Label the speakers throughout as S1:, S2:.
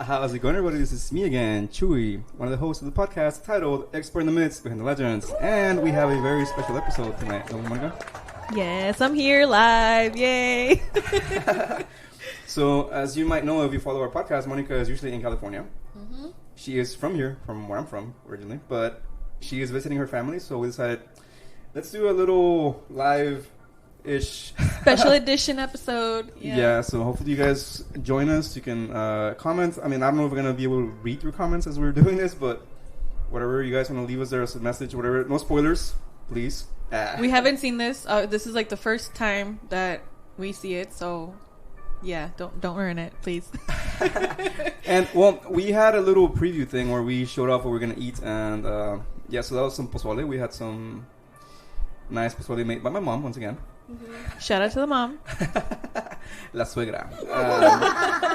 S1: How's it going, everybody? This is me again, Chewy, one of the hosts of the podcast titled Exploring the Myths Behind the Legends. And we have a very special episode tonight. Don't we, Monica?
S2: Yes, I'm here live. Yay.
S1: So, as you might know if you follow our podcast, Monica is usually in California.
S2: Mm-hmm.
S1: She is from here, from where I'm from originally, but she is visiting her family, so we decided, let's do a little live-ish
S2: special edition episode.
S1: Yeah, so hopefully you guys join us. You can comment. I mean, I don't know if we're going to be able to read your comments as we're doing this, but whatever you guys want to leave us there as a message, whatever. No spoilers, please.
S2: We haven't seen this. This is like the first time that we see it, so yeah, don't ruin it, please.
S1: And, well, we had a little preview thing where we showed off what we're going to eat, and yeah, so that was some pozole. We had some nice pozole made by my mom, once again.
S2: Mm-hmm. Shout out to the mom.
S1: La suegra.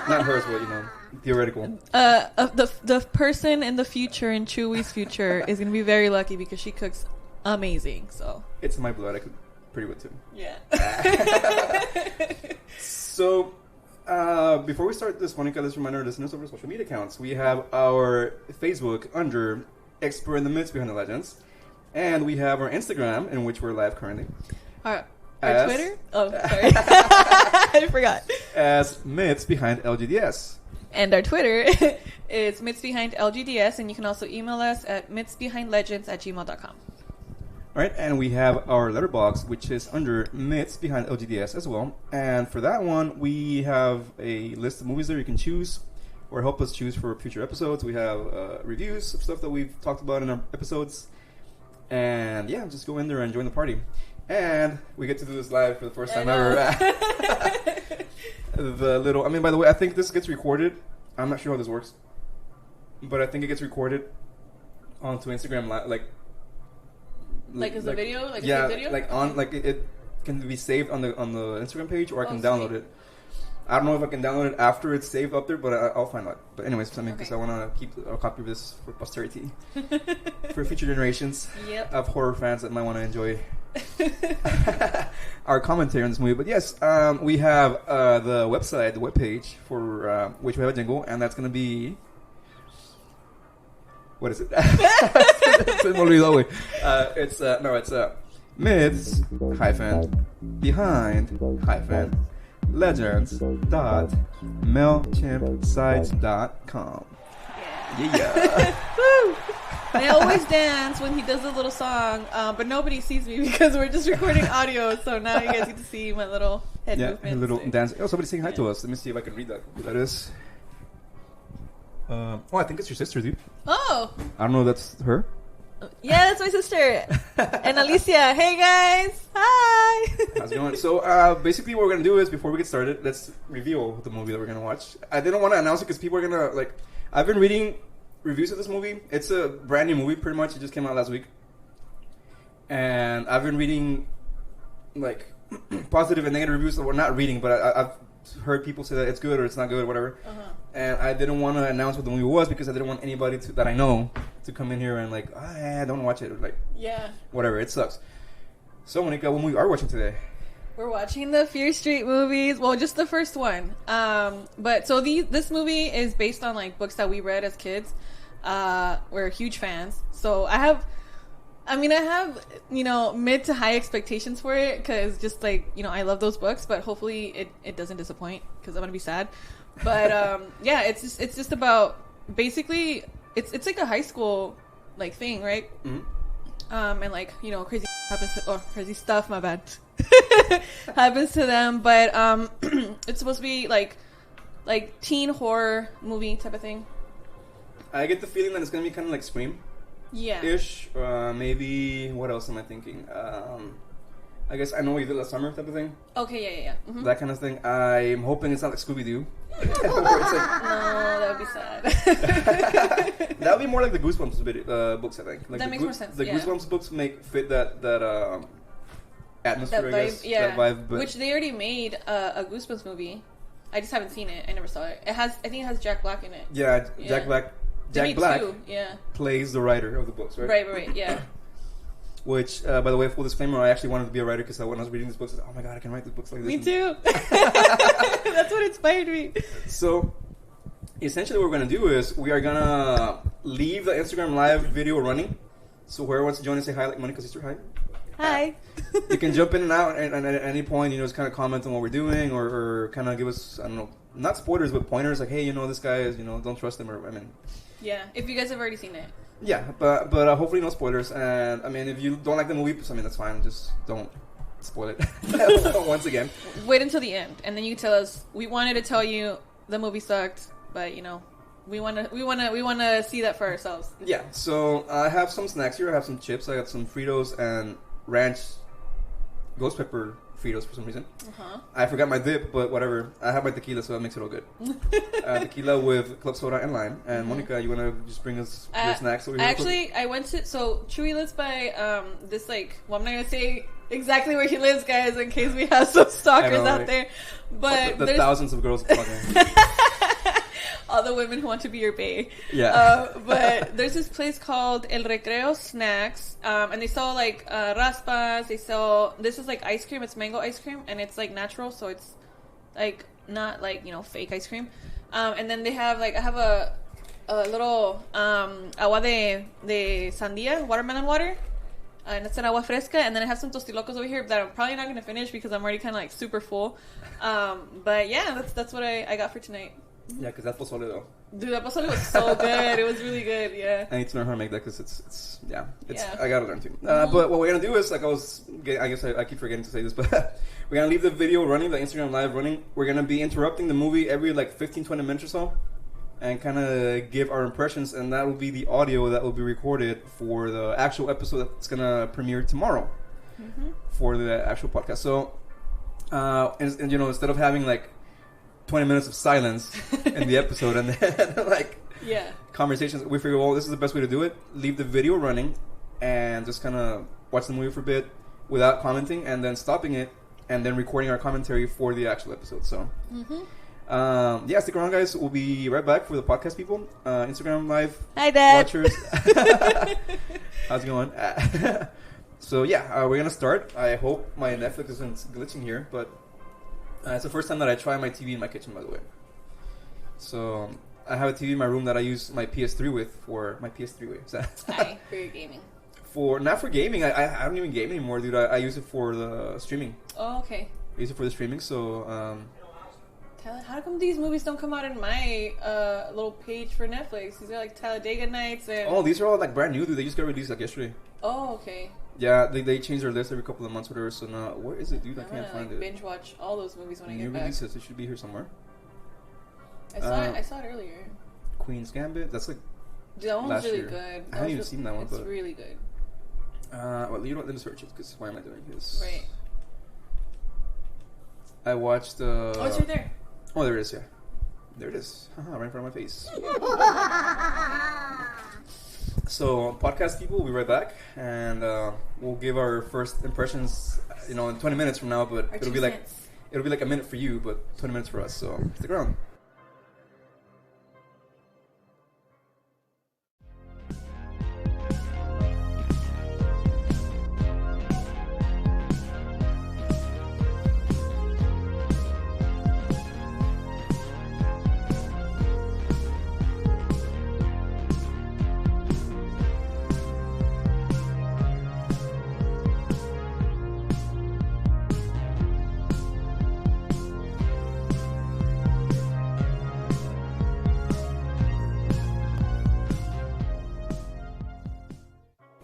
S1: Not hers, but, you know, theoretical.
S2: The person in the future, in Chewy's future, is going to be very lucky because she cooks amazing, so.
S1: It's in my blood. I cook pretty good, too.
S2: Yeah.
S1: So, before we start this, Monica, let's remind our listeners of our social media accounts. We have our Facebook under Exploring the Myths Behind the Legends. And we have our Instagram, in which we're live currently.
S2: Our Twitter? Oh, sorry. I forgot.
S1: As Myths Behind LGDS.
S2: And our Twitter is Myths Behind LGDS, and you can also email us at mythsbehindlegends@gmail.com.
S1: All right, and we have our letterbox, which is under Myths Behind LGDS as well. And for that one, we have a list of movies there you can choose or help us choose for future episodes. We have reviews of stuff that we've talked about in our episodes. And yeah, just go in there and join the party. And we get to do this live for the first time ever. By the way, I think this gets recorded. I'm not sure how this works, but I think it gets recorded onto Instagram,
S2: like as a video, like
S1: yeah,
S2: a video.
S1: It can be saved on the Instagram page, or I can download it. I don't know if I can download it after it's saved up there, but I'll find out. But anyways, because I want to keep a copy of this for posterity, for future generations of horror fans that might want to enjoy our commentary on this movie. But yes, we have the website, the webpage for which we have a jingle, and that's going to be. What is it? It's myths behind legends.mailchimpsites.com. Yeah.
S2: Woo! I always dance when he does a little song, but nobody sees me because we're just recording audio. So now you guys get to see my little head movements.
S1: Yeah, a little dance. Oh, somebody's saying hi to us. Let me see if I can read that. Who that is? I think it's your sister, dude.
S2: Oh.
S1: I don't know if that's her.
S2: Yeah, that's my sister. And Alicia. Hey, guys. Hi.
S1: How's it going? So, basically what we're going to do is, before we get started, let's reveal the movie that we're going to watch. I didn't want to announce it because people are going to, I've been reading reviews of this movie. It's a brand new movie, pretty much. It just came out last week. And I've been reading, positive and negative reviews. Well, not reading, but I've heard people say that it's good or it's not good, whatever. Uh-huh. And I didn't want to announce what the movie was because I didn't want anybody that I know to come in here and don't watch it, or whatever. It sucks. So, Monica, what movie are we watching today?
S2: We're watching the Fear Street movies. Well, just the first one. But so this movie is based on books that we read as kids. We're huge fans. So I have mid to high expectations for it because just I love those books, but hopefully it doesn't disappoint because I'm gonna be sad. But yeah, it's just about basically it's like a high school thing, right? Mm-hmm. And crazy happens to, crazy stuff. My bad. happens to them, but it's supposed to be like teen horror movie type of thing.
S1: I get the feeling that it's gonna be kind of like Scream.
S2: Yeah.
S1: Ish. Maybe, what else am I thinking? I guess I Know What You Did Last Summer type of thing.
S2: Okay, yeah. Mm-hmm.
S1: That kind of thing. I'm hoping it's not like Scooby-Doo.
S2: No, that would be sad.
S1: That would be more like the Goosebumps books, I think.
S2: That makes more sense,
S1: The Goosebumps books fit that atmosphere, I guess.
S2: Yeah.
S1: That vibe. But
S2: which they already made a Goosebumps movie. I just haven't seen it. I never saw it. I think it has Jack Black in it.
S1: Yeah, Jack Black. Jack Black plays the writer of the books, right?
S2: Right, yeah.
S1: Which, by the way, full disclaimer, I actually wanted to be a writer because when I was reading these books, I was like, oh my god, I can write these books like this.
S2: Me too. That's what inspired me.
S1: So, essentially what we're going to do is we are going to leave the Instagram live video running. So whoever wants to join and say hi, like Monica's sister, hi.
S2: Hi.
S1: You can jump in and out, and at any point, just kind of comment on what we're doing, or kind of give us, I don't know, not spoilers, but pointers, like, hey, this guy is, don't trust him, or,
S2: Yeah, if you guys have already seen it.
S1: Yeah, but hopefully no spoilers, and, if you don't like the movie, that's fine, just don't spoil it, once again.
S2: Wait until the end, and then you can tell us, we wanted to tell you the movie sucked, but, we want to see that for ourselves.
S1: Yeah, so I have some snacks here, I have some chips, I got some Fritos, and ranch ghost pepper Fritos for some reason. I forgot my dip, but whatever. I have my tequila, so that makes it all good. Tequila with club soda and lime. And Monica, you want to just bring us your snacks over here?
S2: Actually, I went to... So, Chewy lives by this, I'm not going to say exactly where he lives, guys, in case we have some stalkers out there. But
S1: the thousands of girls talking.
S2: All the women who want to be your bae.
S1: Yeah.
S2: But there's this place called El Recreo Snacks, and they sell raspas. They sell, this is ice cream. It's mango ice cream, and it's natural, so it's not fake ice cream. And then they have I have a little agua de sandía, watermelon water. And it's an agua fresca, and then I have some tostilocos over here that I'm probably not going to finish because I'm already kind of super full. But yeah, that's what I got for tonight.
S1: Yeah, because that pozole though.
S2: Dude, that pozole was so good. It was really good. Yeah.
S1: I need to learn how to make that because it's I gotta learn too. But what we're gonna do is I guess I keep forgetting to say this, but we're gonna leave the video running, the Instagram live running. We're gonna be interrupting the movie every 15-20 minutes or so, and kind of give our impressions, and that will be the audio that will be recorded for the actual episode that's gonna premiere tomorrow for the actual podcast. So, and instead of having 20 minutes of silence in the episode and then conversations, we figured, well, this is the best way to do it. Leave the video running and just kind of watch the movie for a bit without commenting, and then stopping it and then recording our commentary for the actual episode. So stick around, guys. We'll be right back for the podcast people, Instagram live.
S2: Hi, Dad.
S1: Watchers. How's it going? So we're gonna start. I hope my Netflix isn't glitching here, but it's the first time that I try my TV in my kitchen, by the way. So I have a TV in my room that I use my PS3 with for my PS3 with.
S2: Hi, for your gaming.
S1: Not for gaming. I don't even game anymore, dude. I use it for the streaming.
S2: Oh, okay.
S1: I use it for the streaming, so
S2: how come these movies don't come out in my little page for Netflix? These are Talladega Nights and...
S1: Oh, these are all brand new, dude. They just got released yesterday.
S2: Oh, okay.
S1: Yeah, they change their list every couple of months, whatever. So now, where is it, dude? I can't find it.
S2: Binge watch all those movies when I get
S1: new
S2: back.
S1: releases. It should be here somewhere.
S2: I saw it earlier.
S1: Queen's Gambit. That's
S2: Dude, that one's really good.
S1: I haven't even seen that one.
S2: It's really good.
S1: Well, you don't let me search it because why am I doing this?
S2: Right.
S1: I watched.
S2: Oh, it's right there.
S1: Oh, there it is. Yeah, there it is. Right in front of my face. So, podcast people, we'll be right back, and we'll give our first impressions, in 20 minutes from now. But it'll be like a minute for you, but 20 minutes for us. So stick around.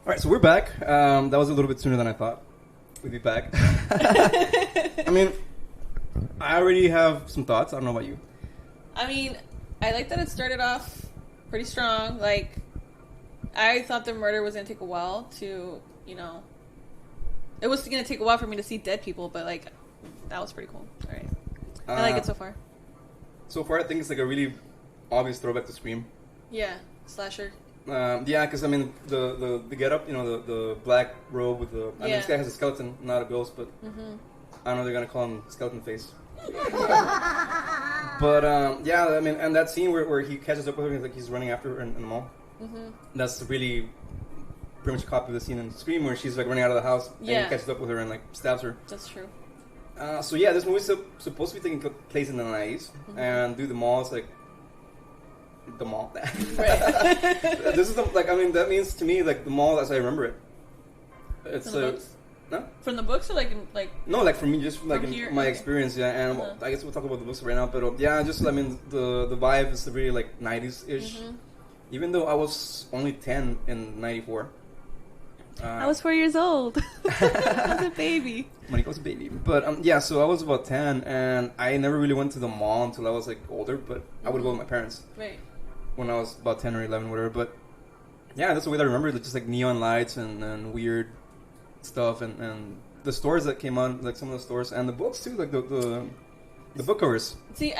S1: Alright, so we're back. That was a little bit sooner than I thought we'd be back. I already have some thoughts. I don't know about you.
S2: I like that it started off pretty strong. I thought the murder was going to take a while to, it was going to take a while for me to see dead people, but, that was pretty cool. Alright. I like it so far.
S1: So far, I think it's a really obvious throwback to Scream.
S2: Yeah, slasher.
S1: Because the getup, the black robe with the. This guy has a skeleton, not a ghost, but I don't know. They're gonna call him Skeleton Face. But and that scene where he catches up with her, he's running after her in the mall. That's really pretty much a copy of the scene in Scream where she's running out of the house and he catches up with her and stabs her.
S2: That's true.
S1: This movie's supposed to be taking place in the 90s, and the mall is The mall.
S2: Right.
S1: This is that means to me like the mall as I remember it. It's
S2: From the books?
S1: No?
S2: From the books or like
S1: No, like for me, just like
S2: From
S1: in
S2: here?
S1: my
S2: Okay.
S1: experience, yeah. And I guess we'll talk about the books right now, but yeah, just I mean the vibe is really like 90s ish. Even though I was only 10 in '94.
S2: I was 4 years old. I was a baby.
S1: Monica was a baby, but yeah. So I was about 10, and I never really went to the mall until I was like older. But I would go with my parents.
S2: Right.
S1: When I was about 10 or 11, whatever. But yeah, that's the way that I remember it. Just like neon lights and weird stuff, and the stores that came on, like some of the stores, and the books too, like the book covers.
S2: See,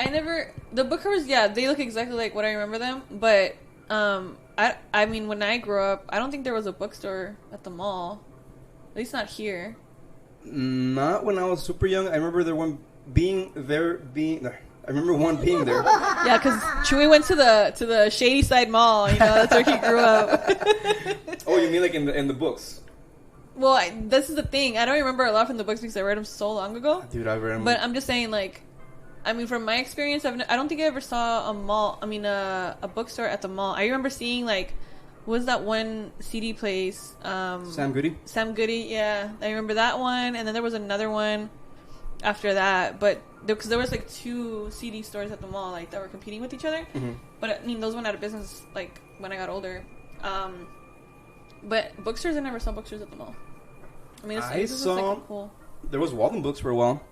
S2: the book covers, yeah, they look exactly like what I remember them, but I mean, when I grew up, I don't think there was a bookstore at the mall, at least not here.
S1: Not when I was super young. I remember there one being there. I remember one being there.
S2: Yeah, because Chewy went to the Shadyside Mall. You know, that's where he grew up.
S1: Oh, you mean like in the books?
S2: Well, this is the thing. I don't remember a lot from the books because I read them so long ago.
S1: Dude, I read them.
S2: But I'm just saying, like, I mean, from my experience, I don't think I ever saw a bookstore at the mall. I remember seeing, like, what was that one CD place?
S1: Sam Goody?
S2: Sam Goody, yeah. I remember that one. And then there was another one after that. But, because there was, like, 2 CD stores at the mall, like, that were competing with each other.
S1: Mm-hmm.
S2: But, I mean, those went out of business, like, when I got older. But bookstores, I never saw bookstores at the mall. I mean,
S1: I saw...
S2: like, cool.
S1: There was Walden Books for a while.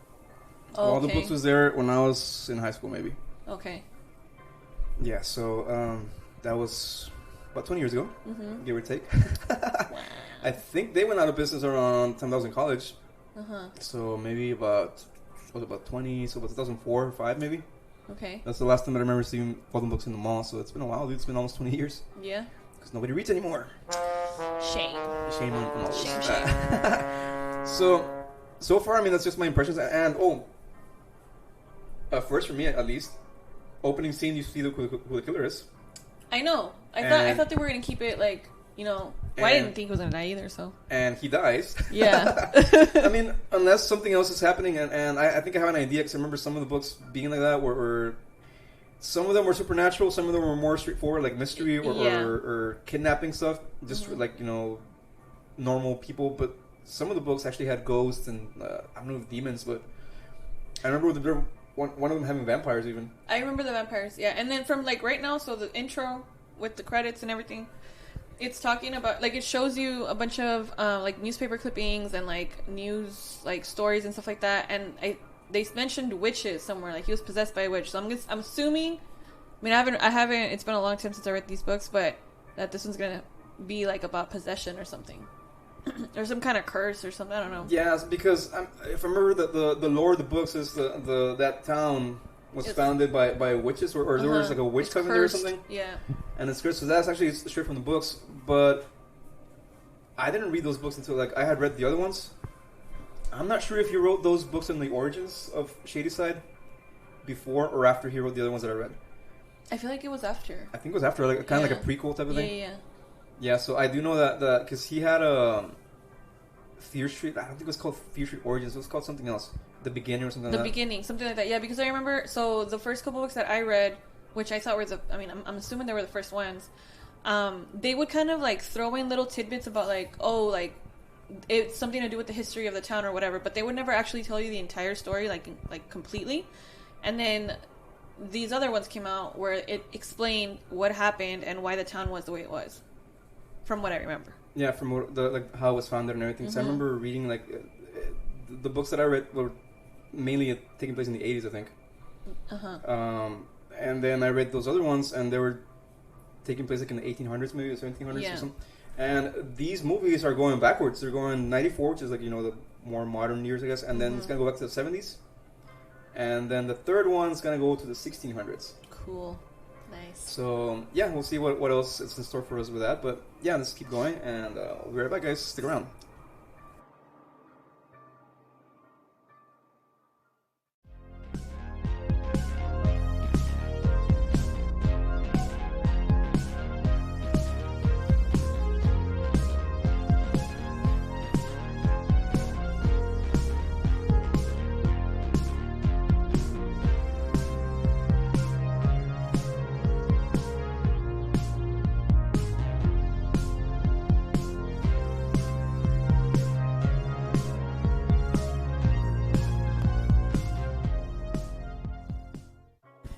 S2: Oh,
S1: Walden Books was there when I was in high school, maybe.
S2: Okay.
S1: Yeah, so that was about 20 years ago, give or take.
S2: Wow.
S1: I think they went out of business around time I was in college.
S2: Uh-huh.
S1: So maybe about 20, so about 2004 or 5 maybe.
S2: Okay.
S1: That's the last time that I remember seeing Walden Books in the mall, so it's been a while, dude. It's been almost 20 years.
S2: Yeah.
S1: Because nobody reads anymore.
S2: Shame.
S1: Shame on all this.
S2: Shame.
S1: So far, I mean, that's just my impressions. And, first for me at least, opening scene, you see who the killer is.
S2: I know. I thought they were going to keep it, like, you know... Well, I didn't think he was going to die either, so...
S1: And he dies.
S2: Yeah.
S1: I mean, unless something else is happening, and I think I have an idea, because I remember some of the books being like that, where some of them were supernatural, some of them were more straightforward, like mystery or kidnapping stuff, just like, you know, normal people, but some of the books actually had ghosts and, I don't know if demons, but I remember one of them having vampires even.
S2: I remember the vampires, yeah. And then from, like, right now, so the intro with the credits and everything... It's talking about, like, it shows you a bunch of, like, newspaper clippings and, like, news, like, stories and stuff like that. And they mentioned witches somewhere, like, he was possessed by a witch. So I'm assuming, I mean, I haven't, it's been a long time since I read these books, but that this one's gonna be, like, about possession or something. Or some kind of curse or something, I don't know.
S1: Yeah, because if I remember the lore of the books is that town was founded by witches, or there was like a witch coven there or something.
S2: Yeah.
S1: And it's cursed, so that's actually straight from the books. But I didn't read those books until like I had read the other ones. I'm not sure if he wrote those books in the origins of Shadyside before or after he wrote the other oones that I read.
S2: I feel like it was after.
S1: I think it was after, like kind of like a prequel type of thing.
S2: Yeah.
S1: Yeah, so I do know that because he had a Fear Street. I don't think it was called Fear Street Origins. It was called something else. The Beginning or something like that.
S2: The Beginning, something like that. Yeah, because I remember, so the first couple books that I read, which I thought were I'm assuming they were the first ones, they would kind of like throw in little tidbits about like, oh, like, it's something to do with the history of the town or whatever, but they would never actually tell you the entire story, like completely. And then these other ones came out where it explained what happened and why the town was the way it was, from what I remember. Yeah,
S1: from like how it was founded and everything. So I remember reading like the books that I read were mainly taking place in the 80s, I think. And then I read those other ones, and they were taking place like in the 1800s, maybe, or 1700s or something. And these movies are going backwards. They're going 94, which is like, you know, the more modern years, I guess. And then it's going to go back to the 70s. And then the third one's going to go to the 1600s.
S2: Cool. Nice.
S1: So, yeah, we'll see what else is in store for us with that. But, yeah, let's keep going. And we'll be right back, guys. Stick around.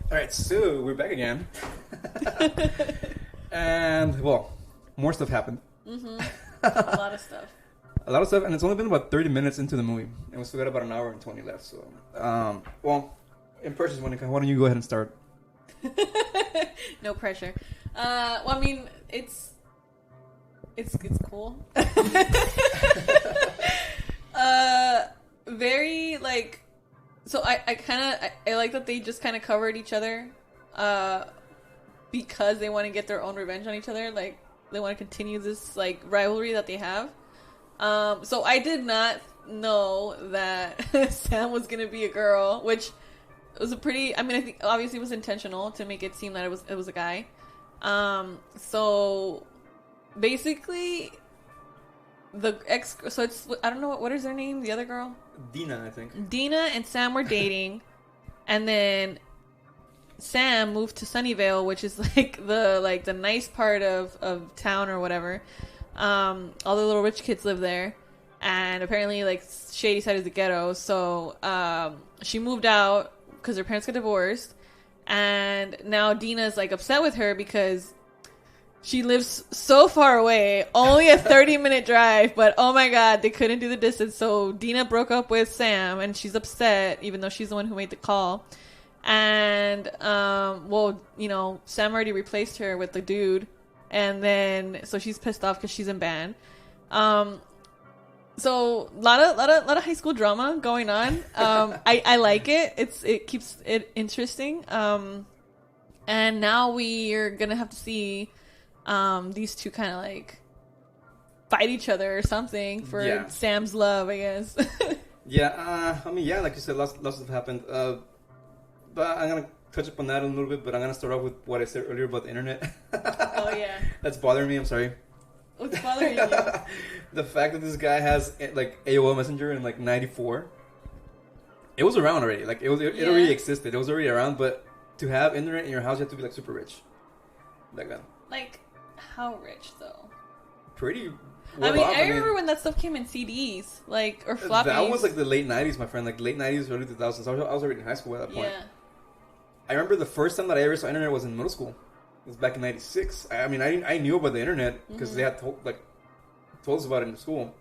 S1: Alright, so we're back again. And, well, more stuff happened.
S2: Mm-hmm. A lot of stuff.
S1: A lot of stuff, and it's only been about 30 minutes into the movie. And we still got about an hour and 20 left, so... well, in purchase, Monica, why don't you go ahead and start?
S2: No pressure. Well, I mean, it's cool. Very, like... So I like that they just kind of covered each other, because they want to get their own revenge on each other. Like, they want to continue this, like, rivalry that they have. So I did not know that Sam was gonna be a girl, which was a pretty... I mean, I think obviously it was intentional to make it seem that it was a guy. So basically... So it's, I don't know, what is her name? The other girl?
S1: Deena, I think.
S2: Deena and Sam were dating, and then Sam moved to Sunnyvale, which is like the nice part of town or whatever. All the little rich kids live there, and apparently like Shadyside is the ghetto. So she moved out because her parents got divorced, and now Deena's like upset with her because she lives so far away, only a 30-minute drive, but oh my god, they couldn't do the distance. So Deena broke up with Sam, and she's upset, even though she's the one who made the call. And, well, you know, Sam already replaced her with the dude, and then, so she's pissed off because she's in band. So, lot of high school drama going on. I like it. It keeps it interesting. And now we are gonna have to see these two kind of like fight each other or something for Sam's love, I guess.
S1: I mean, like you said, lots have happened. But I'm gonna touch upon that a little bit. But I'm gonna start off with what I said earlier about the internet.
S2: Oh yeah,
S1: that's bothering me. I'm sorry.
S2: What's bothering you?
S1: The fact that this guy has like AOL Messenger in like '94. It was around already. Like it already existed. It was already around. But to have internet in your house, you have to be like super rich. Back then.
S2: Like, how rich though?
S1: Pretty.
S2: I mean, I remember when that stuff came in CDs, like, or floppies.
S1: That was like the late '90s, my friend. Like late '90s, early 2000s. I was already in high school at that point.
S2: Yeah.
S1: I remember the first time that I ever saw internet was in middle school. It was back in '96. I mean, I knew about the internet because they had told us about it in school,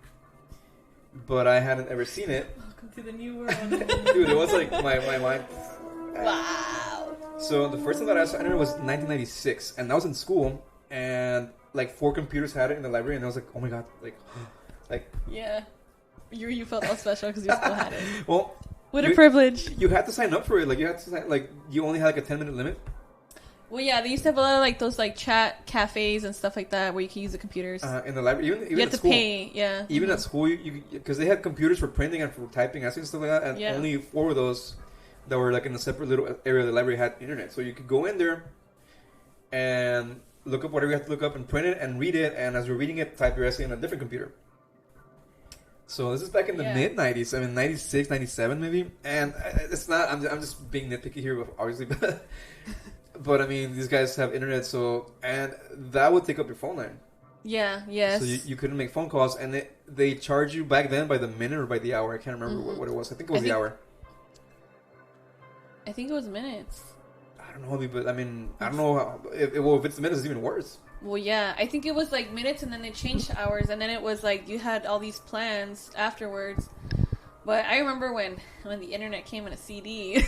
S1: but I hadn't ever seen it.
S2: Welcome to the new world,
S1: dude. It was like my mind.
S2: Wow.
S1: So the first time that I saw internet was 1996, and I was in school, and like 4 computers had it in the library, and I was like, oh my god, like. Yeah.
S2: You felt all special because you still had it.
S1: Well.
S2: What a privilege.
S1: You had to sign up for it. Like, you had to sign, like, you only had like a 10-minute limit.
S2: Well, yeah, they used to have a lot of like those like chat cafes and stuff like that where you can use the computers.
S1: In the library, even
S2: you
S1: at
S2: had
S1: school.
S2: to pay, yeah.
S1: Even at school, you because they had computers for printing and for typing and stuff like that, and only 4 of those that were like in a separate little area of the library had internet. So you could go in there and look up whatever you have to look up and print it and read it, and as you're reading it, type your essay on a different computer. So this is back in the mid 90s. I mean, 96, 97 maybe. And it's not, I'm just being nitpicky here, obviously. But I mean, these guys have internet, so, and that would take up your phone line.
S2: Yeah, yes.
S1: So you couldn't make phone calls, and they charge you back then by the minute or by the hour. I can't remember what it was. I think it was the hour.
S2: I think it was minutes.
S1: I don't know, but I mean, I don't know how, if it's minutes, it's even worse.
S2: Well, yeah, I think it was like minutes, and then they changed to hours, and then it was like you had all these plans afterwards. But I remember when the internet came in a CD, and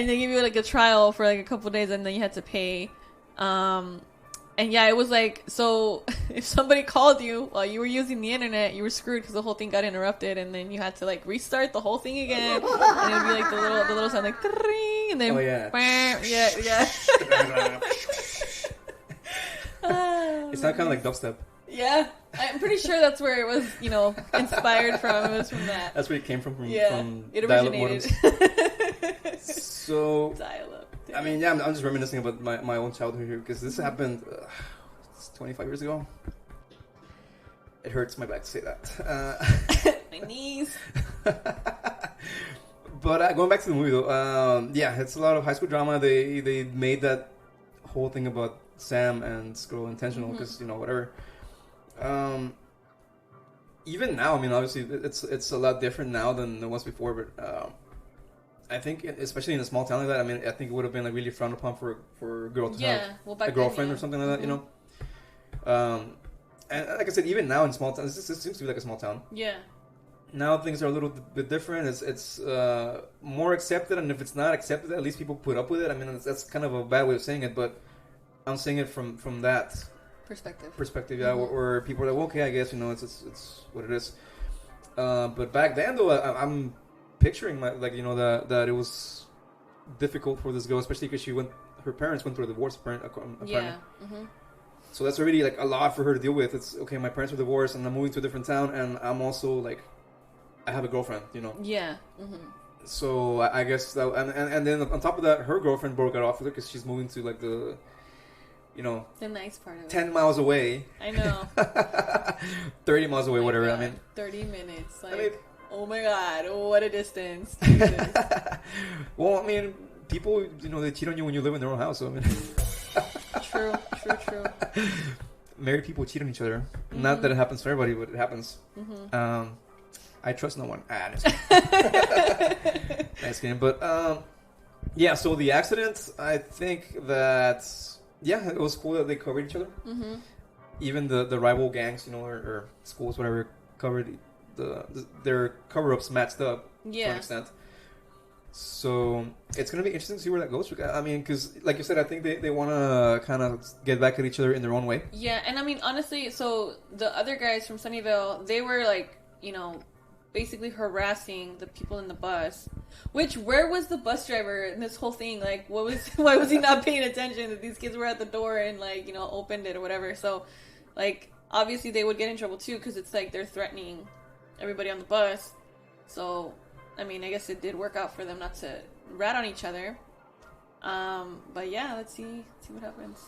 S2: they gave you like a trial for like a couple of days, and then you had to pay. And yeah, it was like, so if somebody called you while you were using the internet, you were screwed because the whole thing got interrupted, and then you had to like restart the whole thing again, and it would be like the little sound like, and then yeah.
S1: It's not kind of like dubstep.
S2: Yeah, I'm pretty sure that's where it was, inspired from. It was from that.
S1: That's where it came from
S2: it
S1: dial-up
S2: originated.
S1: modems. So,
S2: dial-up.
S1: I mean, yeah, I'm just reminiscing about my own childhood here, because this happened 25 years ago. It hurts my back to say that.
S2: My knees.
S1: But going back to the movie, though, it's a lot of high school drama. They made that whole thing about Sam and Scroll intentional, because whatever. Even now, I mean, obviously it's a lot different now than it was before, but I think, especially in a small town like that, I mean, I think it would have been like really frowned upon for a girl to have a girlfriend or something like that, you know. And like I said, even now in small towns, this seems to be like a small town.
S2: Yeah.
S1: Now things are a little bit different. It's more accepted, and if it's not accepted, at least people put up with it. I mean, that's kind of a bad way of saying it, but I'm saying it from that perspective, yeah, where people are like, well, okay, I guess, you know, it's what it is. But back then, though, I'm picturing that it was difficult for this girl, especially because her parents went through a divorce, apparently.
S2: Yeah.
S1: So that's already like a lot for her to deal with. It's okay, my parents were divorced, and I'm moving to a different town, and I'm also like, I have a girlfriend, you know.
S2: Yeah.
S1: So I guess that, and then on top of that, her girlfriend broke it off with her because she's moving to like the nice part of it. 10 miles away.
S2: I know.
S1: 30 miles away, whatever.
S2: God.
S1: I mean,
S2: 30 minutes. Like, oh my God, what a distance.
S1: Well, I mean, people, they cheat on you when you live in their own house. So I mean,
S2: true.
S1: Married people cheat on each other. Not that it happens for everybody, but it happens. I trust no one. Nice game, but yeah. So the accident, I think that it was cool that they covered each other. Even the rival gangs, or schools, whatever, covered their cover-ups matched up to an extent. So it's gonna be interesting to see where that goes. I mean, because like you said, I think they want to kind of get back at each other in their own way.
S2: Yeah, and I mean, honestly, so the other guys from Sunnyvale, they were like, basically harassing the people in the bus. Which, where was the bus driver in this whole thing? Like, why was he not paying attention that these kids were at the door and like, opened it or whatever? So, like, obviously they would get in trouble too because it's like they're threatening everybody on the bus. So, I mean, I guess it did work out for them not to rat on each other. But yeah, let's see what happens.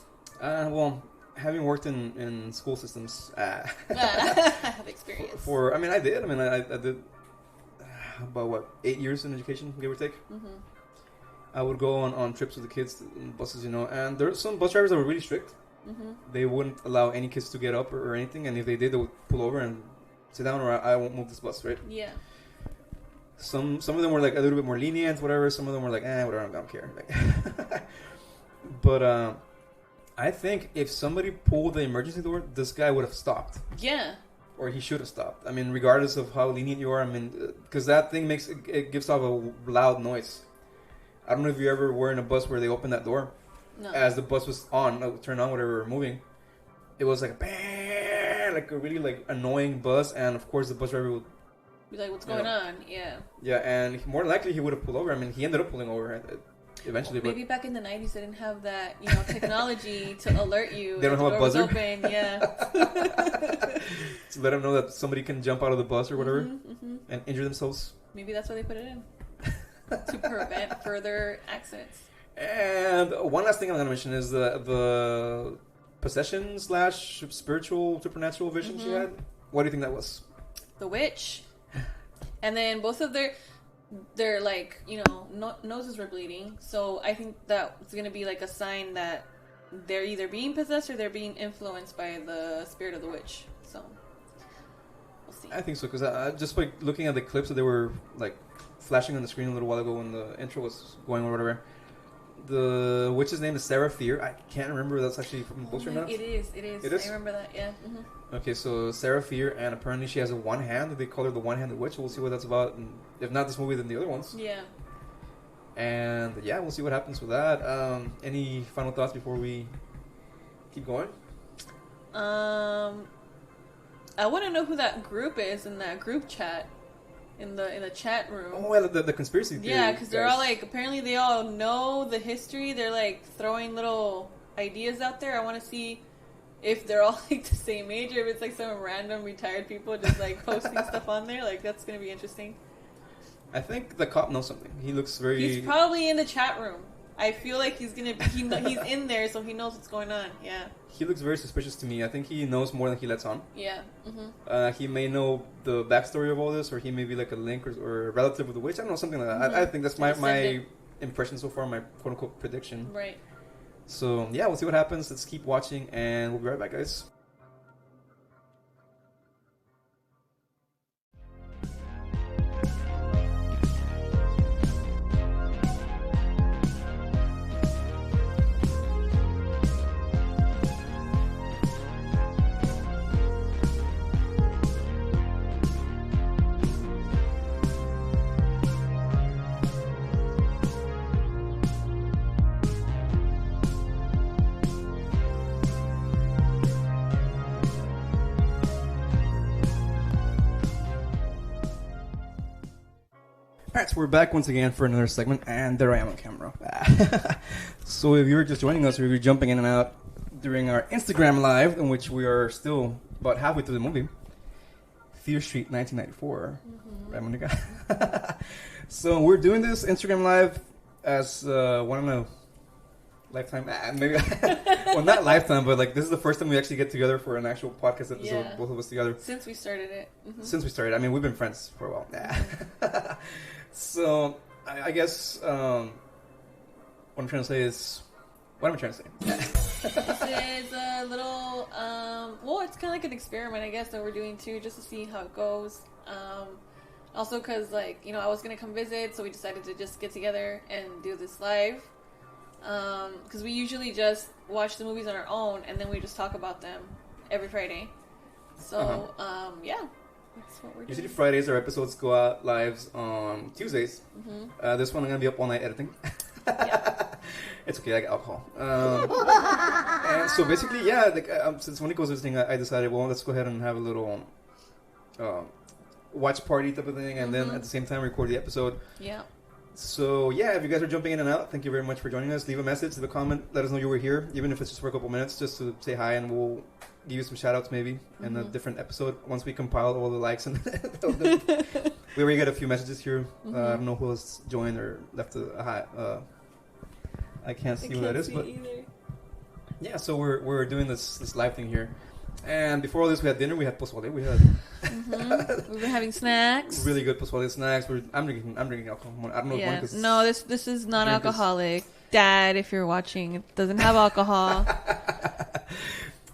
S1: Well, having worked in school systems,
S2: I have experience.
S1: I did about 8 years in education, give or take. I would go on trips with the kids in buses, and there were some bus drivers that were really strict. They wouldn't allow any kids to get up or anything, and if they did, they would pull over and sit down, or I won't move this bus, right?
S2: Yeah.
S1: Some of them were like a little bit more lenient, whatever. Some of them were like, whatever, I don't care. Like, but I think if somebody pulled the emergency door, this guy would have stopped.
S2: Yeah.
S1: Or he should have stopped. I mean, regardless of how lenient you are, I mean, because that thing it gives off a loud noise. I don't know if you ever were in a bus where they opened that door.
S2: No.
S1: As the bus was turned on, whatever, moving. It was like a bang, like a really like annoying buzz, and of course the bus driver would
S2: be like, "What's going on?" Yeah.
S1: Yeah, and more likely he would have pulled over. I mean, he ended up pulling over eventually.
S2: Well, maybe back in the 90s they didn't have that, technology to alert you.
S1: They don't have a buzzer.
S2: Open. Yeah.
S1: To let them know that somebody can jump out of the bus or whatever and injure themselves.
S2: Maybe that's why they put it in to prevent further accidents.
S1: And one last thing I'm going to mention is the possession / spiritual supernatural vision she had. What do you think that was?
S2: The witch. And then both of their like, noses were bleeding. So I think that's going to be like a sign that they're either being possessed or they're being influenced by the spirit of the witch. So we'll see.
S1: I think so, because I just like looking at the clips that they were like flashing on the screen a little while ago when the intro was going or whatever. The witch's name is Sarah Fier. I can't remember if that's actually from the books or not.
S2: It is. I remember that, yeah.
S1: Okay, so Sarah Fier, and apparently she has a one hand. They call her the one-handed witch. We'll see what that's about. And if not this movie, then the other ones.
S2: Yeah.
S1: And yeah, we'll see what happens with that. Any final thoughts before we keep going?
S2: I want to know who that group is in that group chat. In the chat room.
S1: Oh, well, the conspiracy theory.
S2: Yeah, because they're all like, apparently they all know the history. They're like throwing little ideas out there. I want to see if they're all like the same age or if it's like some random retired people just like posting stuff on there. Like, that's going to be interesting.
S1: I think the cop knows something. He looks very...
S2: He's probably in the chat room. I feel like he's going to be... He's in there, so he knows what's going on. Yeah.
S1: He looks very suspicious to me. I think he knows more than he lets on.
S2: Yeah.
S1: He may know the backstory of all this, or he may be like a link or a relative of the witch. I don't know, something like that. I think that's my impression so far, my quote-unquote prediction.
S2: Right.
S1: So, yeah, we'll see what happens. Let's keep watching, and we'll be right back, guys. we're back once again for another segment, and there I am on camera. So if you're just joining us, or if you're jumping in and out during our Instagram live, in which we are still about halfway through the movie, Fear Street 1994. Right, Monica? So we're doing this Instagram live as one in a lifetime. Maybe, well, not lifetime, but like this is the first time we actually get together for an actual podcast episode, both of us together.
S2: Since we started it.
S1: Since we started. I mean, we've been friends for a while. So, I guess what I'm trying to say is... What am I trying to say?
S2: This is a little... well, it's kind of like an experiment, I guess, that we're doing too, just to see how it goes. Also because, like, you know, I was going to come visit, so we decided to just get together and do this live. Because we usually just watch the movies on our own, and then we just talk about them every Friday. So, yeah, that's what we're doing.
S1: Usually Fridays, our episodes go out lives on Tuesdays. This one I'm going to be up all night editing. It's okay, I got alcohol. And so basically, yeah, like, since Monique was visiting, I decided, well, let's go ahead and have a little watch party type of thing, and then at the same time record the episode.
S2: Yeah.
S1: So, yeah, if you guys are jumping in and out, thank you very much for joining us. Leave a message, leave a comment, let us know you were here, even if it's just for a couple minutes, just to say hi, and we'll give you some shout-outs maybe in a different episode once we compile all the likes. And we already got a few messages here. I don't know who else joined or left a hi. I can't see who that is, but
S2: either.
S1: Yeah, so we're doing this live thing here. And before all this, we had dinner. We had pozole. We had
S2: We've been having snacks.
S1: really good pozole snacks. I'm drinking alcohol. I don't know.
S2: Yeah. No, this is non-alcoholic. Dad, if you're watching, it doesn't have alcohol.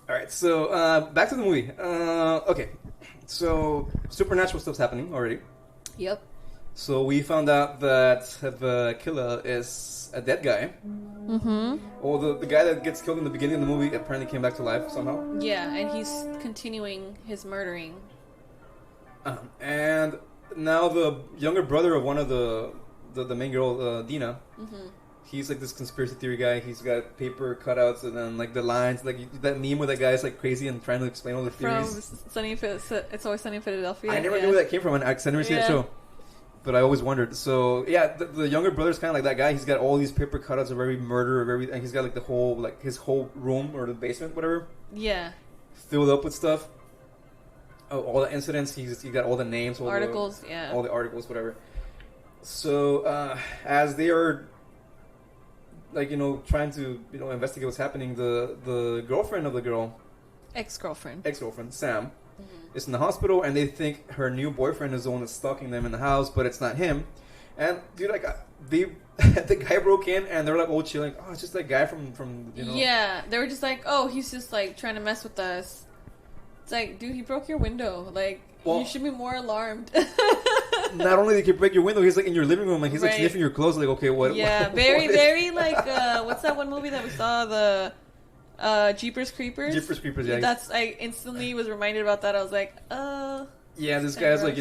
S1: All right. So back to the movie. Okay. So supernatural stuff's happening already.
S2: Yep.
S1: So we found out that the killer is a dead guy. Or the guy that gets killed in the beginning of the movie apparently came back to life somehow.
S2: Yeah, and he's continuing his murdering.
S1: And now the younger brother of one of the main girl, Deena, he's like this conspiracy theory guy. He's got paper cutouts and then like the lines, like that meme where that guy's like crazy and trying to explain all the theories.
S2: From It's Always Sunny in Philadelphia.
S1: I never knew where that came from, and I never seen that show. But I always wondered. So yeah, the younger brother's kind of like that guy. He's got all these paper cutouts of every murder of every, and he's got like the whole like his whole room or the basement, whatever.
S2: Yeah.
S1: Filled up with stuff. Oh, all the incidents. He got all the names, all
S2: articles.
S1: all the articles, whatever. So as they are, like trying to investigate what's happening, the girlfriend of the girl,
S2: ex-girlfriend,
S1: Sam. Is in the hospital, and they think her new boyfriend is the one that's stalking them in the house, but it's not him. And dude, like the guy broke in, and they're like all chilling. Oh, it's just that guy from
S2: Yeah, they were just like, oh, he's just like trying to mess with us. It's like, dude, he broke your window. Like, you should be more alarmed.
S1: Not only did he break your window, he's like in your living room, and he's like sniffing your clothes. Like, okay, what?
S2: Yeah, very like what's that one movie that we saw? The Jeepers Creepers.
S1: Jeepers Creepers, yeah.
S2: That's I instantly was reminded about that. I was like,
S1: yeah, this guy's like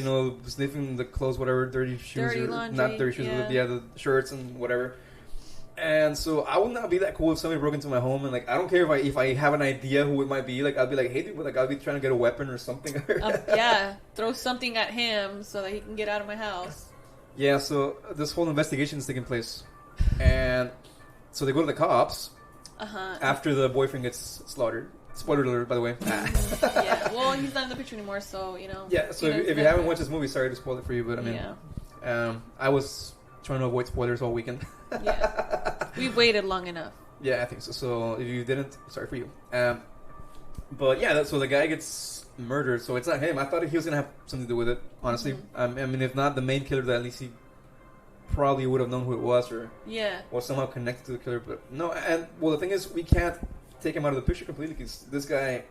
S1: sniffing the clothes, whatever, dirty shoes,
S2: dirty laundry,
S1: not dirty shoes, but the shirts and whatever. And so I would not be that cool if somebody broke into my home, and like I don't care if I have an idea who it might be. Like I'd be like, hey, dude, like I'll be trying to get a weapon or something.
S2: Yeah, throw something at him so that he can get out of my house.
S1: Yeah, so this whole investigation is taking place, and so they go to the cops. After the boyfriend gets slaughtered. Spoiler alert, by the way.
S2: Yeah, well, he's not in the picture anymore, so
S1: Yeah, so if you haven't watched this movie, sorry to spoil it for you, but I mean, I was trying to avoid spoilers all weekend.
S2: Yeah, we've waited long enough.
S1: Yeah, I think so. So if you didn't, sorry for you. But yeah, so the guy gets murdered. So it's not him. I thought he was gonna have something to do with it. Honestly, I mean, if not the main killer, that at least he probably would have known who it was, or somehow connected to the killer. But no, and well, the thing is, we can't take him out of the picture completely because this guy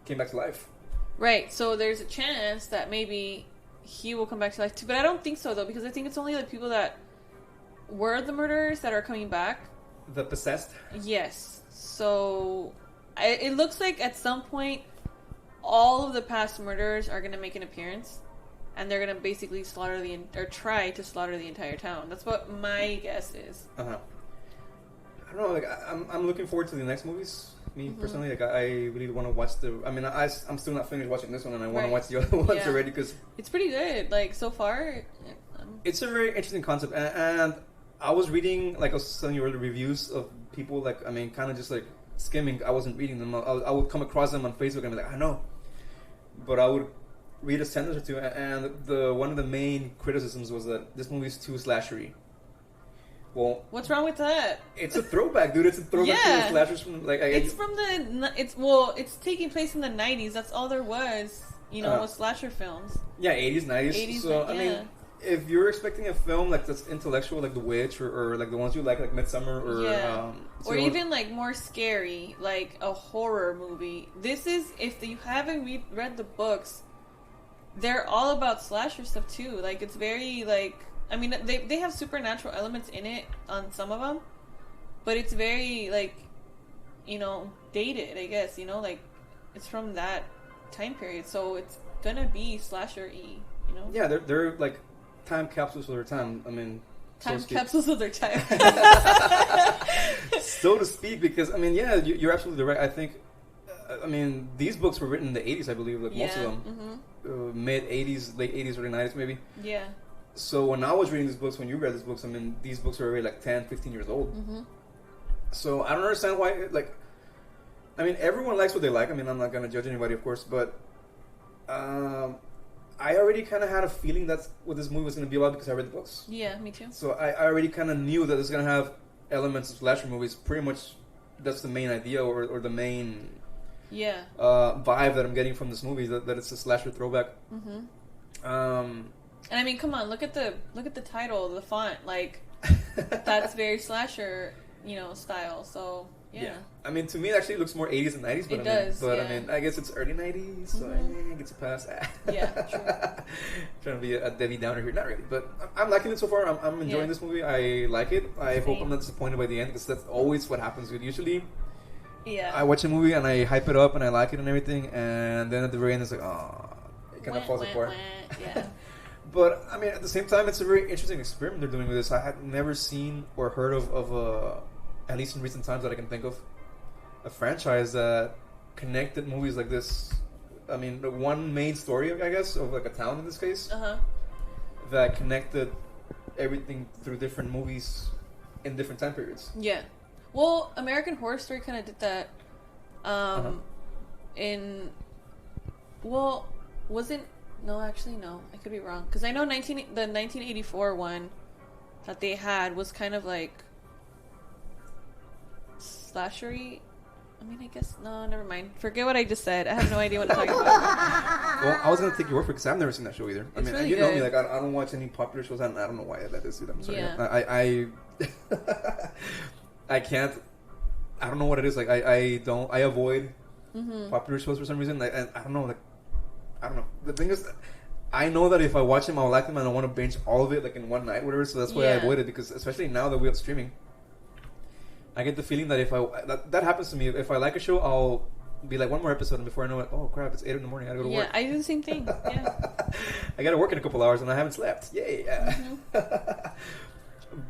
S1: came back to life.
S2: Right. So there's a chance that maybe he will come back to life too, but I don't think so though, because I think it's only like people that were the murderers that are coming back.
S1: The possessed.
S2: Yes. So it looks like at some point all of the past murderers are going to make an appearance. And they're gonna basically try to slaughter the entire town. That's what my guess is.
S1: I don't know. Like I'm looking forward to the next movies. Me personally, like I really want to watch I mean, I'm still not finished watching this one, and I want to watch the other ones already because
S2: it's pretty good. Like so far,
S1: It's a very interesting concept, and I was reading, like I was telling you earlier, reviews of people, like, I mean, kind of just like skimming. I wasn't reading them. I would come across them on Facebook and be like, I know. But I would read a sentence or two, and one of the main criticisms was that this movie is too slashery. Well,
S2: what's wrong with that?
S1: It's a throwback, dude. It's a throwback to the slashers from like.
S2: It's taking place in the 90s. That's all there was, with slasher films.
S1: Yeah, 80s, 90s. So I mean, if you're expecting a film like that's intellectual, like The Witch, or like the ones you like Midsummer, or
S2: even like more scary, like a horror movie. This is, if you haven't read the books, they're all about slasher stuff too. Like, it's very like. I mean, they have supernatural elements in it on some of them, but it's very, like, dated, I guess, like, it's from that time period, so it's gonna be slasher-y,
S1: Yeah, they're like, time capsules of their time, I mean...
S2: Time capsules of their time.
S1: So to speak, because, I mean, yeah, you're absolutely right. I think, these books were written in the 80s, I believe, like, most of them. Mm-hmm. Mid-80s, late 80s, early 90s, maybe.
S2: Yeah.
S1: So when I was reading these books, when you read these books, these books were already like 10, 15 years old. Mm-hmm. So I don't understand why, everyone likes what they like. I'm not going to judge anybody, of course, but I already kind of had a feeling that's what this movie was going to be about because I read the books.
S2: Yeah, me too.
S1: So I already kind of knew that it's going to have elements of slasher movies. Pretty much that's the main idea or the main vibe that I'm getting from this movie, that it's a slasher throwback. Mm-hmm.
S2: And come on, look at the title, the font, like, that's very slasher, style, so, yeah.
S1: To me, it actually looks more 80s and 90s, but
S2: it does,
S1: I guess it's early 90s, so it gets a pass.
S2: Yeah, true.
S1: Trying to be a Debbie Downer here, not really, but I'm liking it so far. I'm enjoying this movie. I like it. I hope I'm not disappointed by the end, because that's always what happens, dude. Usually, I watch a movie and I hype it up and I like it and everything, and then at the very end, it's like, oh, it kind of falls apart.
S2: Yeah.
S1: But, at the same time, it's a very interesting experiment they're doing with this. I had never seen or heard of at least in recent times that I can think of, a franchise that connected movies like this. The one main story, I guess, of like a town in this case, that connected everything through different movies in different time periods.
S2: Yeah. Well, American Horror Story kind of did that No, actually, no. I could be wrong. Because I know the 1984 one that they had was kind of like slashery. I guess, no, never mind. Forget what I just said. I have no idea what I'm talking about.
S1: Well, I was going to take your word for it because I've never seen that show either.
S2: It's really
S1: you
S2: good.
S1: know me, like, I don't watch any popular shows. I don't know why that is. I'm sorry. Yeah. I can't. I don't know what it is. Like, I avoid popular shows for some reason. I don't know, like, I don't know. The thing is, I know that if I watch them, I'll like them, and I want to binge all of it like in one night, whatever. So that's why I avoid it, because especially now that we have streaming, I get the feeling that if that happens to me, if I like a show, I'll be like one more episode, and before I know it, oh crap, it's 8 in the morning. I gotta go to work.
S2: Yeah, I do the same thing. Yeah,
S1: I gotta work in a couple hours, and I haven't slept. Yay!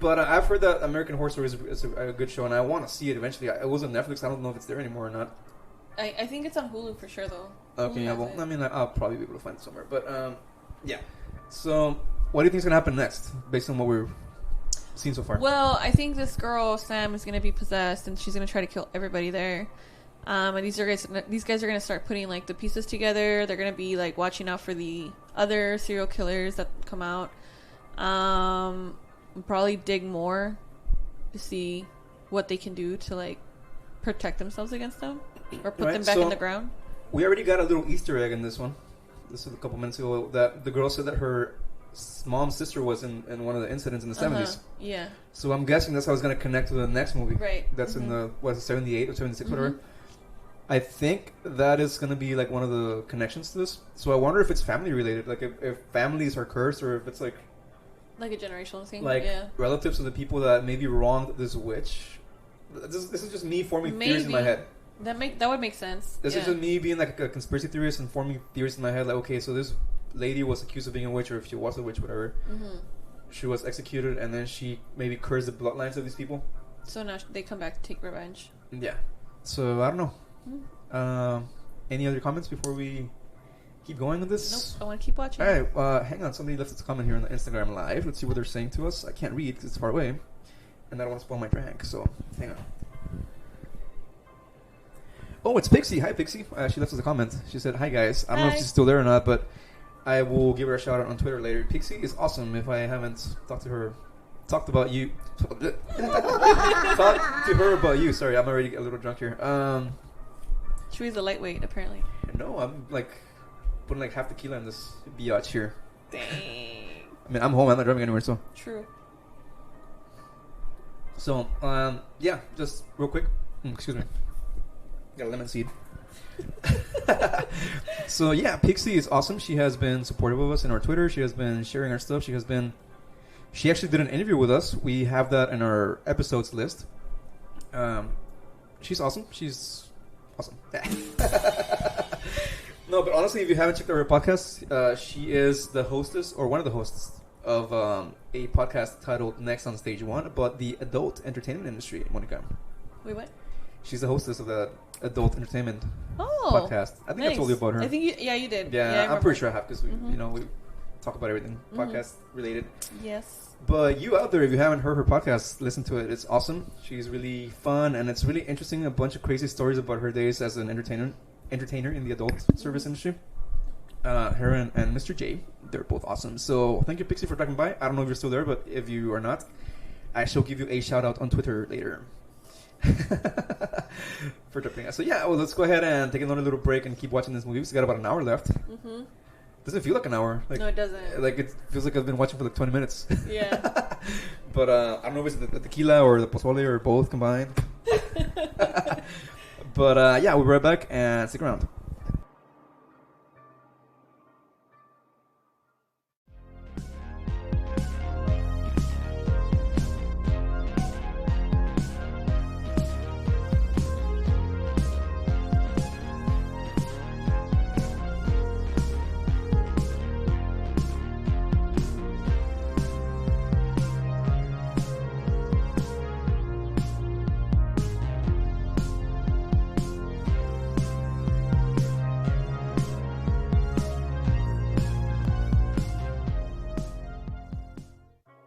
S1: But I've heard that American Horror Story is a good show, and I want to see it eventually. It was on Netflix. I don't know if it's there anymore or not.
S2: I think it's on Hulu for sure, though.
S1: Okay, yeah, well, I'll probably be able to find it somewhere. But, yeah. So, what do you think is going to happen next, based on what we've seen so far?
S2: Well, I think this girl, Sam, is going to be possessed, and she's going to try to kill everybody there. And these guys are going to start putting, like, the pieces together. They're going to be, like, watching out for the other serial killers that come out. Probably dig more to see what they can do to, like, protect themselves against them. Or put them back in the ground.
S1: We already got a little Easter egg in this one. This was a couple minutes ago. That the girl said that her mom's sister was in one of the incidents in the 70s.
S2: Yeah.
S1: So I'm guessing that's how it's going to connect to the next movie.
S2: Right.
S1: That's in the, 78 or 76, whatever. I think that is going to be like one of the connections to this. So I wonder if it's family related. Like if families are cursed, or if it's like
S2: a generational thing.
S1: Like relatives of the people that maybe wronged this witch. This is just me forming theories in my head.
S2: That would make sense.
S1: This is just me being like a conspiracy theorist and forming theories in my head. Like, okay, so this lady was accused of being a witch, or if she was a witch, whatever. She was executed, and then she maybe cursed the bloodlines of these people.
S2: So now they come back to take revenge.
S1: Yeah. So I don't know. Any other comments before we keep going with this?
S2: Nope, I want to keep watching.
S1: All right, hang on. Somebody left us a comment here on the Instagram Live. Let's see what they're saying to us. I can't read because it's far away, and I don't want to spoil my drink. So, hang on. Oh, it's Pixie. Hi, Pixie. She left us a comment. She said, "Hi, guys. I don't know if she's still there or not, but I will give her a shout out on Twitter later. Pixie is awesome. If I haven't talked about you, talked to her about you. Sorry, I'm already a little drunk here.
S2: Chewy's a lightweight, apparently.
S1: No, I'm like putting like half tequila in this biatch here.
S2: Dang.
S1: I mean, I'm home. I'm not driving anywhere, so.
S2: True.
S1: So, yeah, just real quick. Excuse me. Got a lemon seed. So, yeah, Pixie is awesome. She has been supportive of us in our Twitter. She has been sharing our stuff. She actually did an interview with us. We have that in our episodes list. She's awesome. She's awesome. No, but honestly, if you haven't checked out her podcast, she is the hostess, or one of the hosts, of a podcast titled Next on Stage 1 about the adult entertainment industry in Monica.
S2: Wait, what?
S1: She's the hostess of the adult entertainment podcast. I think I told you about her.
S2: I think you did.
S1: Yeah, I'm pretty sure I have because we talk about everything podcast related.
S2: Yes.
S1: But you out there, if you haven't heard her podcast, listen to it. It's awesome. She's really fun and it's really interesting. A bunch of crazy stories about her days as an entertainer in the adult service industry. Her and Mr. J, they're both awesome. So thank you, Pixie, for dropping by. I don't know if you're still there, but if you are not, I shall give you a shout out on Twitter later. For dropping out. So yeah, well, let's go ahead and take another little break and keep watching this movie. We've got about an hour left. Mm-hmm. Doesn't feel like an hour. Like,
S2: no, it doesn't.
S1: Like it feels like I've been watching for like 20 minutes.
S2: Yeah.
S1: But I don't know if it's the tequila or the pozole or both combined. But yeah, we'll be right back and stick around.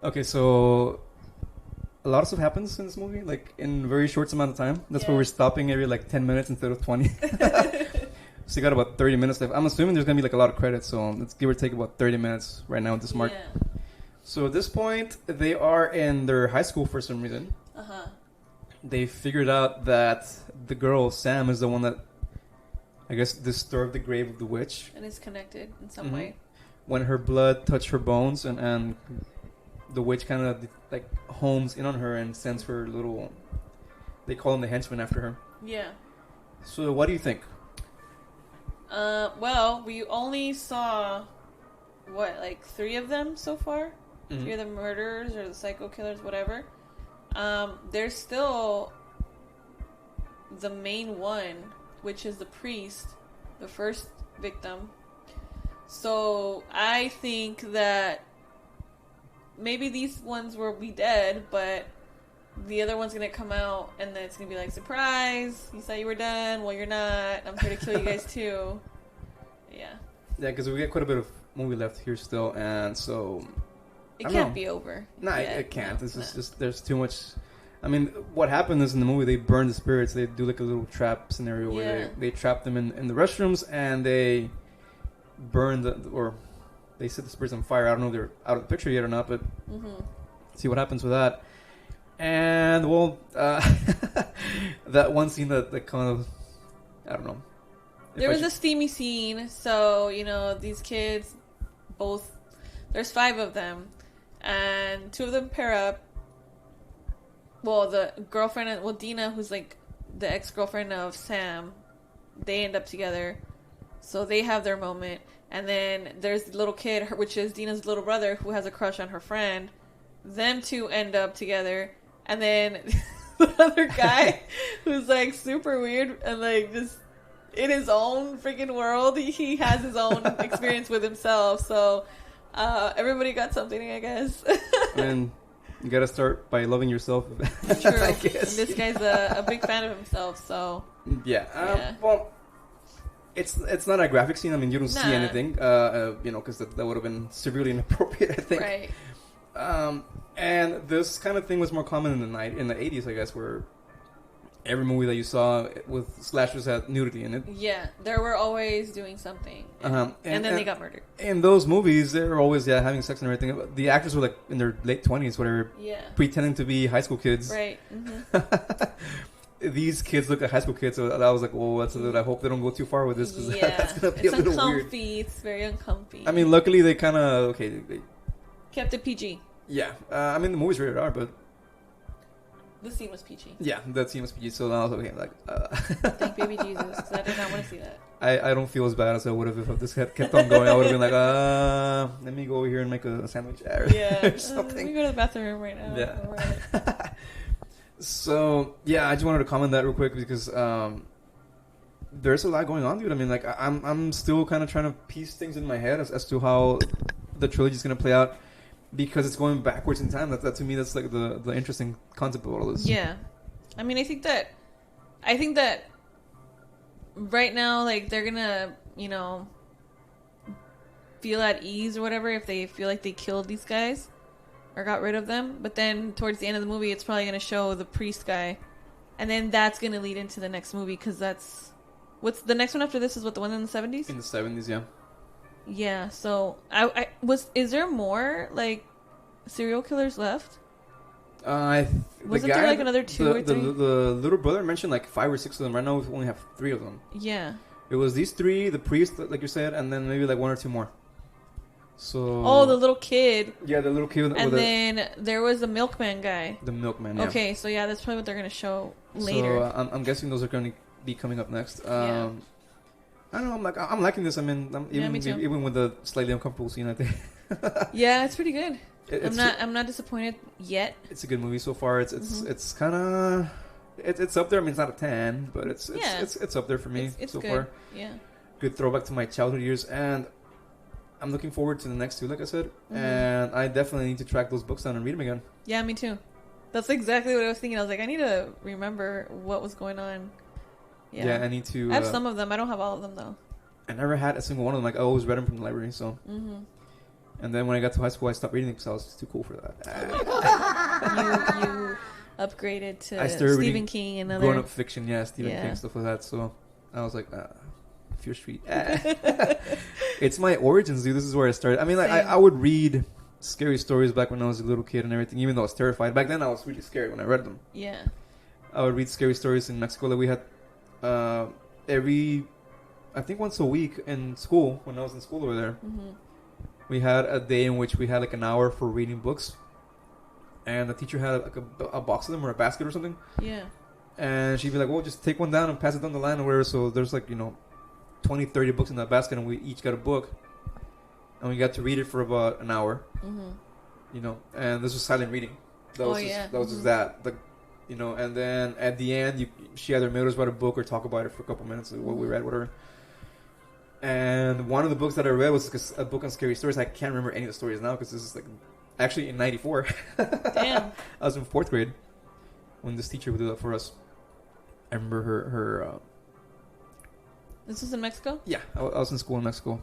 S1: Okay, so a lot of stuff happens in this movie, like in a very short amount of time. That's why we're stopping every like 10 minutes instead of 20. So you got about 30 minutes left. I'm assuming there's going to be like a lot of credits, so let's give or take about 30 minutes right now at this mark. Yeah. So at this point, they are in their high school for some reason. Uh-huh. They figured out that the girl, Sam, is the one that, I guess, disturbed the grave of the witch.
S2: And is connected in some way.
S1: When her blood touched her bones and the witch kind of like homes in on her and sends her little, they call them the henchmen after her. Yeah. So what do you think?
S2: Well, we only saw, like 3 of them so far? Mm-hmm. 3 of the murderers or the psycho killers, whatever. There's still the main one, which is the priest, the first victim. So I think that maybe these ones will be dead, but the other one's going to come out, and then it's going to be like, surprise, you thought you were done, well, you're not, I'm here to kill you guys too. Yeah. Yeah,
S1: because we got quite a bit of movie left here still, and so...
S2: It can't be over.
S1: No, it can't. This is just, there's too much... I mean, what happened is in the movie, they burn the spirits, they do like a little trap scenario where they trap them in the restrooms, and they burn or they set the spirits on fire. I don't know if they're out of the picture yet or not, but see what happens with that. And, well, that one scene that kind of, I don't know.
S2: There was a steamy scene, so, these kids, there's 5 of them, and 2 of them pair up. Well, the girlfriend, Deena, who's like the ex-girlfriend of Sam, they end up together, so they have their moment. And then there's the little kid, which is Deena's little brother, who has a crush on her friend. Them 2 end up together. And then the other guy, who's like super weird and like just in his own freaking world, he has his own experience with himself. So everybody got something, I guess.
S1: And you gotta start by loving yourself.
S2: True. I guess. And this guy's a big fan of himself, so.
S1: Yeah. Well, It's not a graphic scene. I mean, you don't see anything, because that would have been severely inappropriate, I think.
S2: Right.
S1: And this kind of thing was more common in the 80s, I guess, where every movie that you saw with slashers had nudity in it.
S2: Yeah, they were always doing something, and then they got murdered. In
S1: those movies, they were always having sex and everything. The actors were like in their late 20s, whatever, pretending to be high school kids.
S2: Right.
S1: These kids look like high school kids, so I was like, "Whoa, I hope they don't go too far with this, because that's gonna be a little weird."
S2: It's very uncomfy.
S1: I mean, luckily they kind of they
S2: kept it PG.
S1: Yeah, I mean the movie's rated R, but
S2: the scene was PG.
S1: Yeah, that scene was PG. So I was okay, like,
S2: thank baby Jesus, because I did not want to see that.
S1: I don't feel as bad as I would have if this had kept on going. I would have been like, let me go over here and make a sandwich or something.
S2: Let me go to the bathroom right now.
S1: Yeah. So yeah, I just wanted to comment that real quick because there's a lot going on, dude. I mean, like I'm still kind of trying to piece things in my head as to how the trilogy is gonna play out, because it's going backwards in time. That to me, that's like the interesting concept of all of this.
S2: Yeah, I mean, I think that right now, like, they're gonna, feel at ease or whatever if they feel like they killed these guys or got rid of them. But then towards the end of the movie, it's probably gonna show the priest guy, and then that's gonna lead into the next movie, because that's what's the next one after this is the one in the 70s.
S1: In the 70s, yeah.
S2: Yeah. So is there more like serial killers left?
S1: Wasn't
S2: there like another two or three?
S1: The little brother mentioned like 5 or 6 of them. Right now we only have 3 of them.
S2: Yeah.
S1: It was these 3, the priest, like you said, and then maybe like 1 or 2 more. So.
S2: Oh, the little kid.
S1: Yeah, the little kid.
S2: And then there was the milkman guy.
S1: The milkman. Yeah.
S2: Okay, so yeah, that's probably what they're gonna show later.
S1: So I'm guessing those are going to be coming up next. I don't know. I'm liking this. I mean, even with the slightly uncomfortable scene, I think.
S2: Yeah, it's pretty good. I'm not disappointed yet.
S1: It's a good movie so far. It's kind of it's up there. I mean, it's not a 10, but it's up there for me
S2: it's
S1: so
S2: good.
S1: far.
S2: Yeah.
S1: Good throwback to my childhood years, and I'm looking forward to the next 2, like I said. And I definitely need to track those books down and read them again.
S2: Yeah, me too. That's exactly what I was thinking. I was like, I need to remember what was going on.
S1: Yeah, I need to.
S2: I have some of them. I don't have all of them though.
S1: I never had a single one of them. Like, I always read them from the library. So. And then when I got to high school, I stopped reading because I was too cool for
S2: that. You upgraded to Stephen King and other
S1: grown-up fiction. Yeah, Stephen King, stuff like that. So I was like, Fear Street. It's my origins, dude. This is where I started. I mean, like, I would read scary stories back when I was a little kid and everything, even though I was terrified. Back then, I was really scared when I read them. Yeah. I would read scary stories in Mexico that we had I think once a week in school, when I was in school over there. We had a day in which we had like an hour for reading books, and the teacher had like a box of them or a basket or something. Yeah. And she'd be like, well, just take one down and pass it down the line or whatever. So there's like 20, 30 books in that basket, and we each got a book, and we got to read it for about an hour. And this was silent reading. That was just that. And then at the end, she either made us write a book or talk about it for a couple minutes, like what we read, whatever. And one of the books that I read was a book on scary stories. I can't remember any of the stories now because this is like actually in '94. Damn. I was in 4th grade when this teacher would do that for us. I remember her.
S2: This was in Mexico?
S1: Yeah, I was in school in Mexico.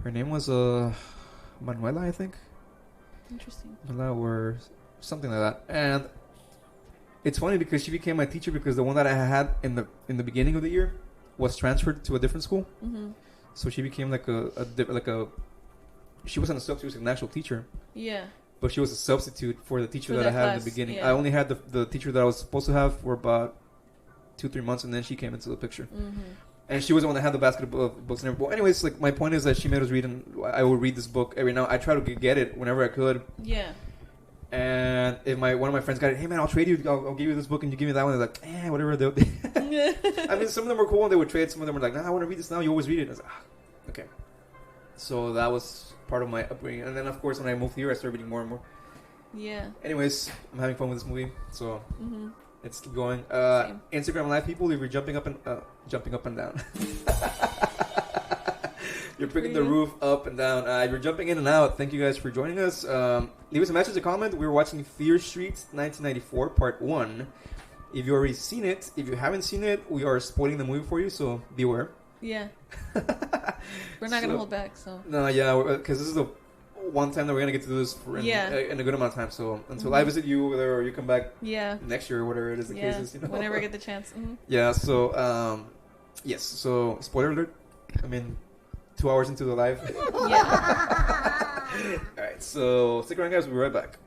S1: Her name was Manuela, I think.
S2: Interesting.
S1: Manuela or something like that. And it's funny because she became my teacher because the one that I had in the beginning of the year was transferred to a different school. So she became like she wasn't a substitute, she was an actual teacher. Yeah. But she was a substitute for the teacher that I had in the beginning. Yeah. I only had the teacher that I was supposed to have for about 2-3 months, and then she came into the picture. And she was the one that had the basket of books and everything. Well, anyways, like my point is that she made us read, and I would read this book every now. I try to get it whenever I could. Yeah. And if one of my friends got it, hey man, I'll trade you. I'll give you this book and you give me that one. They're like, whatever. I mean, some of them were cool and they would trade. Some of them were like, nah, I want to read this now. You always read it. I was like, okay. So that was part of my upbringing. And then of course when I moved here, I started reading more and more. Yeah. Anyways, I'm having fun with this movie, so let's keep going. Instagram Live people, if you're jumping up and down. You're picking the roof up and down. If you're jumping in and out, thank you guys for joining us. Leave us a message, a comment. We're watching Fear Street 1994 Part 1. If you've already seen it, if you haven't seen it, we are spoiling the movie for you, so beware.
S2: Yeah. We're not going to hold back, so.
S1: No, yeah, because this is the one time that we're going to get to do this in a good amount of time. So until I visit you over there or you come back next year or whatever it is the case is, you know.
S2: Whenever I get the chance.
S1: Yeah, so, yes, so spoiler alert. I mean, 2 hours into the live.
S2: Yeah.
S1: All right, so stick around, guys. We'll be right back.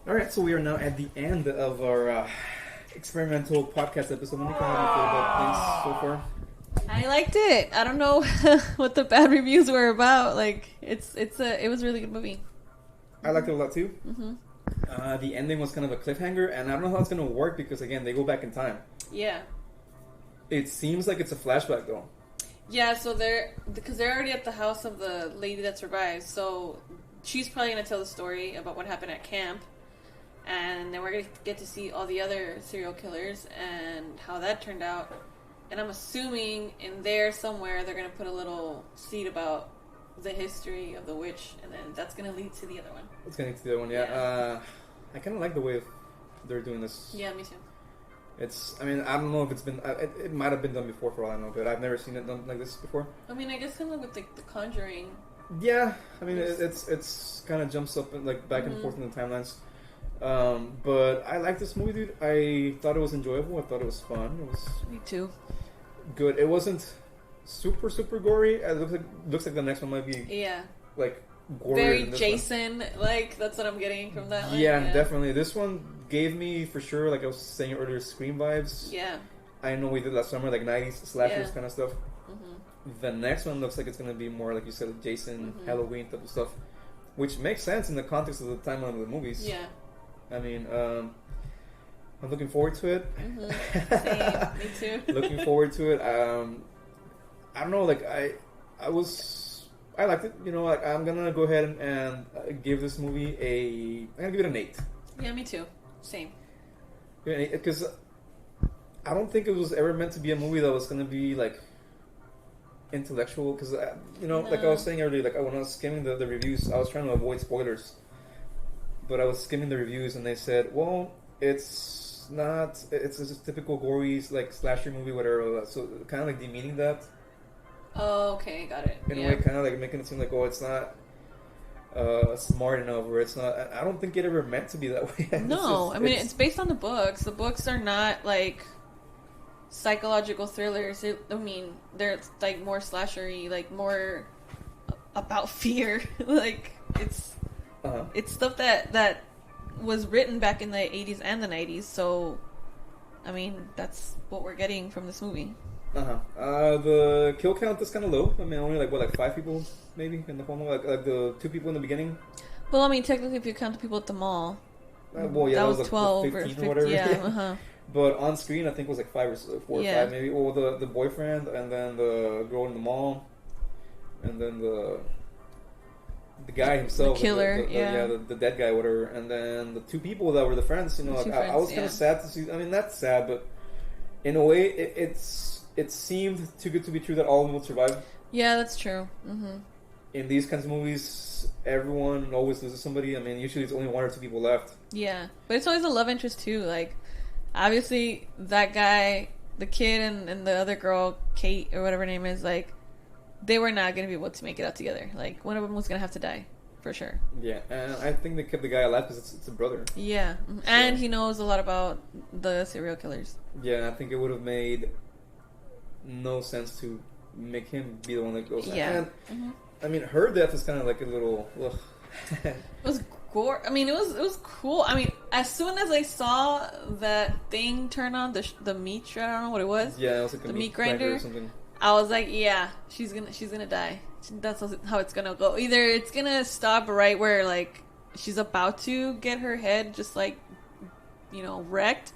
S1: Alright, so we are now at the end of our experimental podcast episode. Monica, how do you feel about things so far?
S2: I liked it. I don't know what the bad reviews were about. Like, it was a really good movie.
S1: I liked it a lot too. The ending was kind of a cliffhanger, and I don't know how it's going to work because, again, they go back in time.
S2: Yeah.
S1: It seems like it's a flashback, though.
S2: Yeah, so because they're already at the house of the lady that survived, so she's probably going to tell the story about what happened at camp. And then we're going to get to see all the other serial killers and how that turned out. And I'm assuming in there somewhere they're going to put a little seed about the history of the witch. And then that's going to lead to the other one.
S1: It's going to lead to the other one, yeah. I kind of like the way they're doing this.
S2: Yeah, me too.
S1: I mean, I don't know if it's been... It might have been done before for all I know, but I've never seen it done like this before.
S2: I mean, I guess kind of with the Conjuring.
S1: Yeah, I mean, it's kind of jumps up and like back and forth in the timelines. But I like this movie, dude. I thought it was enjoyable. I thought it was fun. It was
S2: me too.
S1: Good. It wasn't super gory. It looks like the next one might be like gorier
S2: very
S1: than this
S2: Jason. Like that's what I'm getting from that one.
S1: Yeah, definitely. This one gave me for sure, like I was saying earlier, Scream vibes.
S2: Yeah.
S1: I know we did last summer, like 90s slashers kind of stuff. The next one looks like it's gonna be more like you said, like Jason, Halloween type of stuff, which makes sense in the context of the timeline of the movies.
S2: Yeah.
S1: I mean, I'm looking forward to it.
S2: Same, me too.
S1: Looking forward to it. I don't know, like I liked it. You know, like I'm gonna go ahead and give this movie I'm gonna give it an 8.
S2: Yeah, me too. Same.
S1: Because I don't think it was ever meant to be a movie that was gonna be like intellectual. Because like I was saying earlier, like when I was skimming the reviews, I was trying to avoid spoilers. But I was skimming the reviews and they said, well, it's a typical gory like slasher movie, whatever. So kind of like demeaning that.
S2: Oh, okay, got it.
S1: In a way, kind of like making it seem like, oh, it's not smart enough, or it's not. I don't think it ever meant to be that way.
S2: No, it's based on the books. The books are not like psychological thrillers. They're like more slashery, like more about fear. Like it's stuff that was written back in the 80s and the 90s. So, I mean, that's what we're getting from this movie.
S1: The kill count is kind of low. I mean, only like 5 people maybe in the whole movie. Like the 2 people in the beginning.
S2: Well, I mean, technically, if you count the people at the mall,
S1: that was like
S2: 12
S1: 15
S2: or 15
S1: or whatever.
S2: Yeah.
S1: But on screen, I think it was like 5 or 4 or 5 maybe. Well, the boyfriend, and then the girl in the mall, and then the guy himself,
S2: the killer,
S1: the dead guy, whatever, and then the 2 people that were the friends. You know, like, I was kind of sad to see. I mean, not sad, but in a way, it seemed too good to be true that all of them would survive.
S2: Yeah, that's true.
S1: In these kinds of movies, everyone always loses somebody. I mean, usually it's only 1 or 2 people left.
S2: Yeah, but it's always a love interest too. Like, obviously, that guy, the kid, and the other girl, Kate or whatever her name is, like, they were not going to be able to make it out together. Like, one of them was going to have to die, for sure.
S1: Yeah, and I think they kept the guy alive because it's a brother.
S2: Yeah, and he knows a lot about the serial killers.
S1: Yeah, I think it would have made no sense to make him be the one that goes.
S2: Yeah.
S1: And, I mean, her death is kind of like a little.
S2: It was gore. I mean, it was cool. I mean, as soon as I saw that thing turn on, the meat shredder, I don't know what it was.
S1: Yeah, it was like
S2: the meat grinder
S1: or something.
S2: I was like, yeah, she's gonna die. That's how it's gonna go. Either it's gonna stop right where like she's about to get her head just like, wrecked,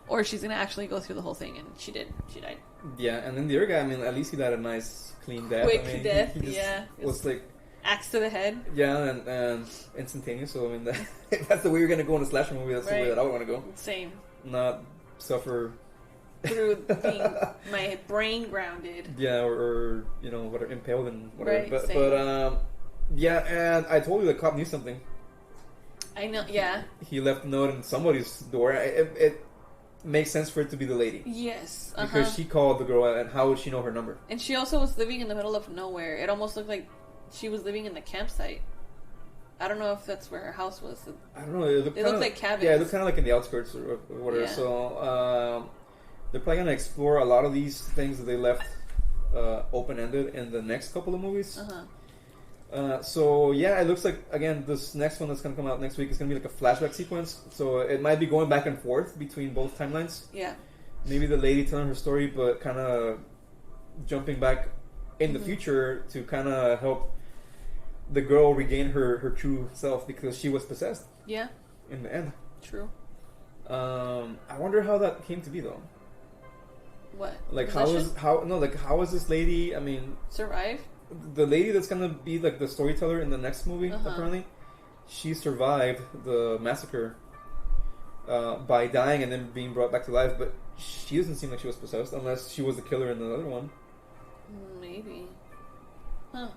S2: or she's gonna actually go through the whole thing, and she did. She died.
S1: Yeah, and then the other guy, I mean, at least he died a nice, clean death.
S2: Quick
S1: I mean,
S2: death,
S1: he just
S2: yeah.
S1: was like...
S2: Axe to the head.
S1: Yeah, and instantaneous. So, I mean, if that's the way you're going to go in a slasher movie, that's the way that I would want to go.
S2: Same.
S1: Not suffer...
S2: Through being my brain grounded.
S1: Yeah, or you know, whatever, impaled and whatever.
S2: Right,
S1: but yeah, and I told you the cop knew something.
S2: I know, yeah.
S1: He left a note in somebody's door. It makes sense for it to be the lady.
S2: Yes.
S1: Because she called the girl, and how would she know her number?
S2: And she also was living in the middle of nowhere. It almost looked like she was living in the campsite. I don't know if that's where her house was.
S1: I don't know. It looked
S2: like cabins.
S1: Yeah, it looked kind of like in the outskirts or whatever.
S2: Yeah.
S1: So they're probably going to explore a lot of these things that they left open-ended in the next couple of movies. So yeah, it looks like, again, this next one that's going to come out next week is going to be like a flashback sequence. So it might be going back and forth between both timelines.
S2: Yeah.
S1: Maybe the lady telling her story, but kind of jumping back in the future to kind of help the girl regain her true self because she was possessed.
S2: Yeah.
S1: In the end.
S2: True.
S1: I wonder how that came to be though.
S2: What?
S1: Like how is this lady? I mean,
S2: survive?
S1: The lady that's gonna be like the storyteller in the next movie, apparently, she survived the massacre by dying and then being brought back to life. But she doesn't seem like she was possessed, unless she was the killer in the other one.
S2: Maybe. Huh.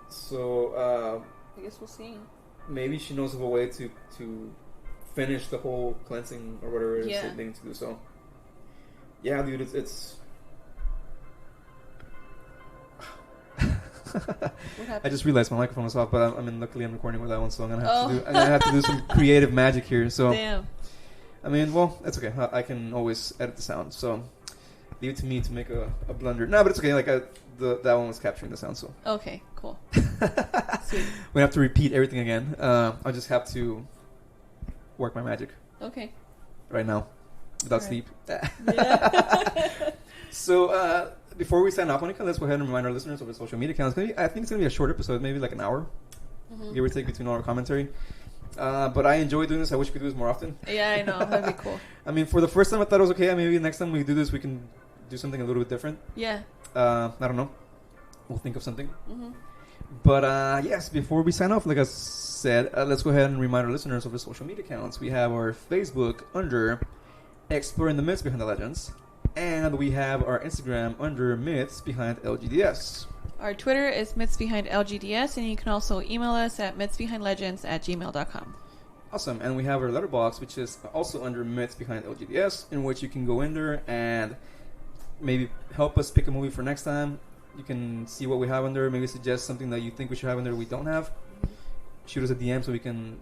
S1: So
S2: I guess we'll see.
S1: Maybe she knows of a way to finish the whole cleansing or whatever it is they need to do. So. Yeah, dude, it's I just realized my microphone was off, but luckily I'm recording with that one, so I'm gonna have to do some creative magic here. So,
S2: damn.
S1: I mean, well, that's okay. I can always edit the sound, so leave it to me to make a blunder. No, but it's okay. Like that one was capturing the sound, so
S2: okay, cool.
S1: Sweet. We have to repeat everything again. I'll just have to work my magic.
S2: Okay.
S1: Right now. Without sleep. So, before we sign off, Monica, let's go ahead and remind our listeners of our social media accounts. I think it's going to be a short episode, maybe like an hour, give or take between all our commentary. But I enjoy doing this. I wish we could do this more often.
S2: Yeah, I know. That'd be cool. I
S1: mean, for the first time, I thought it was okay. Maybe next time we do this, we can do something a little bit different.
S2: Yeah.
S1: I don't know. We'll think of something. But, yes, before we sign off, like I said, let's go ahead and remind our listeners of our social media accounts. We have our Facebook under Exploring the Myths Behind the Legends, and we have our Instagram under Myths Behind LGDS.
S2: Our Twitter is Myths Behind LGDS, and you can also email us at mythsbehindlegends@gmail.com.
S1: Awesome. And we have our letterbox, which is also under Myths Behind LGDS, in which you can go in there and maybe help us pick a movie for next time. You can see what we have in there, maybe suggest something that you think we should have in there we don't have. Shoot us a DM so we can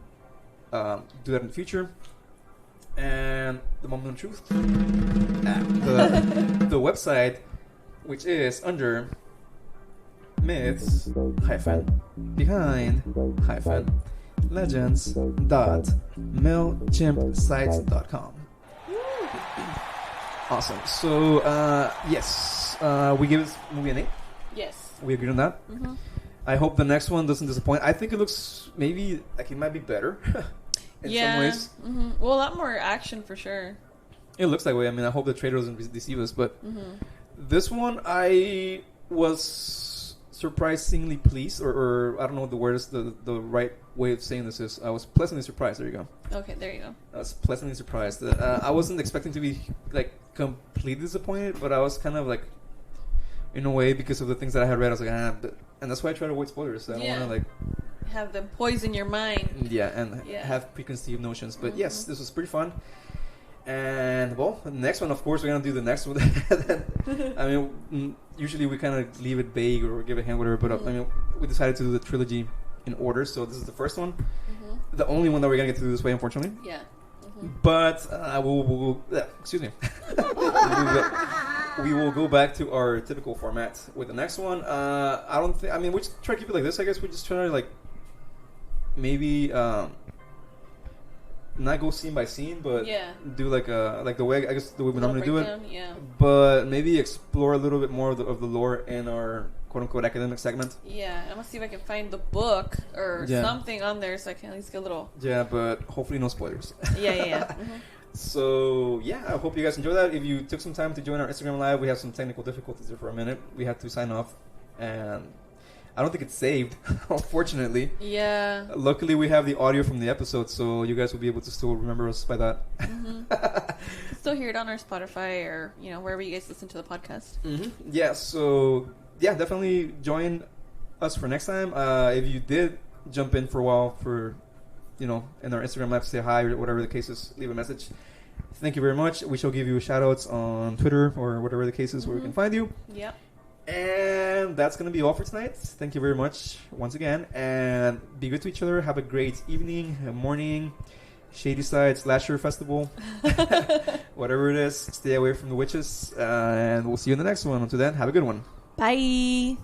S1: do that in the future. And the moment of truth, the website, which is under myths-legends.mailchimpsites.com. Awesome. So, yes, we give this movie an 8.
S2: Yes.
S1: We agree on that. I hope the next one doesn't disappoint. I think it looks maybe like it might be better. In some ways.
S2: Well, a lot more action for sure.
S1: It looks that way. I mean, I hope the trailer doesn't deceive us, but this one I was surprisingly pleased, or I don't know what the word is, the right way of saying this is. I was pleasantly surprised. There you go.
S2: Okay, there you go.
S1: I was pleasantly surprised. I wasn't expecting to be like completely disappointed, but I was kind of like, in a way, because of the things that I had read, I was like, and that's why I try to avoid spoilers. I don't want to like
S2: have them poison your mind.
S1: Yeah, and have preconceived notions. But yes, this was pretty fun. And, well, the next one, of course, we're going to do the next one. I mean, usually we kind of leave it vague or give a hint, whatever. But, I mean, we decided to do the trilogy in order. So this is the first one. The only one that we're going to get to do this way, unfortunately.
S2: Yeah.
S1: But we'll excuse me. We will go back to our typical format with the next one. I mean, we just try to keep it like this, I guess. We just try to, like, maybe not go scene by scene, but do like the way, I guess, the way we normally do it.
S2: Yeah.
S1: But maybe explore a little bit more of the lore in our quote unquote academic segment.
S2: Yeah, I'm gonna see if I can find the book or something on there so I can at least get a little.
S1: Yeah, but hopefully no spoilers.
S2: Yeah.
S1: So yeah, I hope you guys enjoy that. If you took some time to join our Instagram live, we have some technical difficulties there for a minute. We had to sign off, and I don't think it's saved, unfortunately.
S2: Yeah.
S1: Luckily, we have the audio from the episode, so you guys will be able to still remember us by that.
S2: Still hear it on our Spotify or wherever you guys listen to the podcast.
S1: Yeah. So yeah, definitely join us for next time. If you did jump in for a while for in our Instagram live to say hi or whatever the case is, leave a message. Thank you very much. We shall give you shout outs on Twitter or whatever the case is where we can find you.
S2: Yep.
S1: And that's going to be all for tonight. Thank you very much once again. And be good to each other. Have a great evening, morning, Shadyside Slasher Festival. Whatever it is, stay away from the witches. And we'll see you in the next one. Until then, have a good one.
S2: Bye.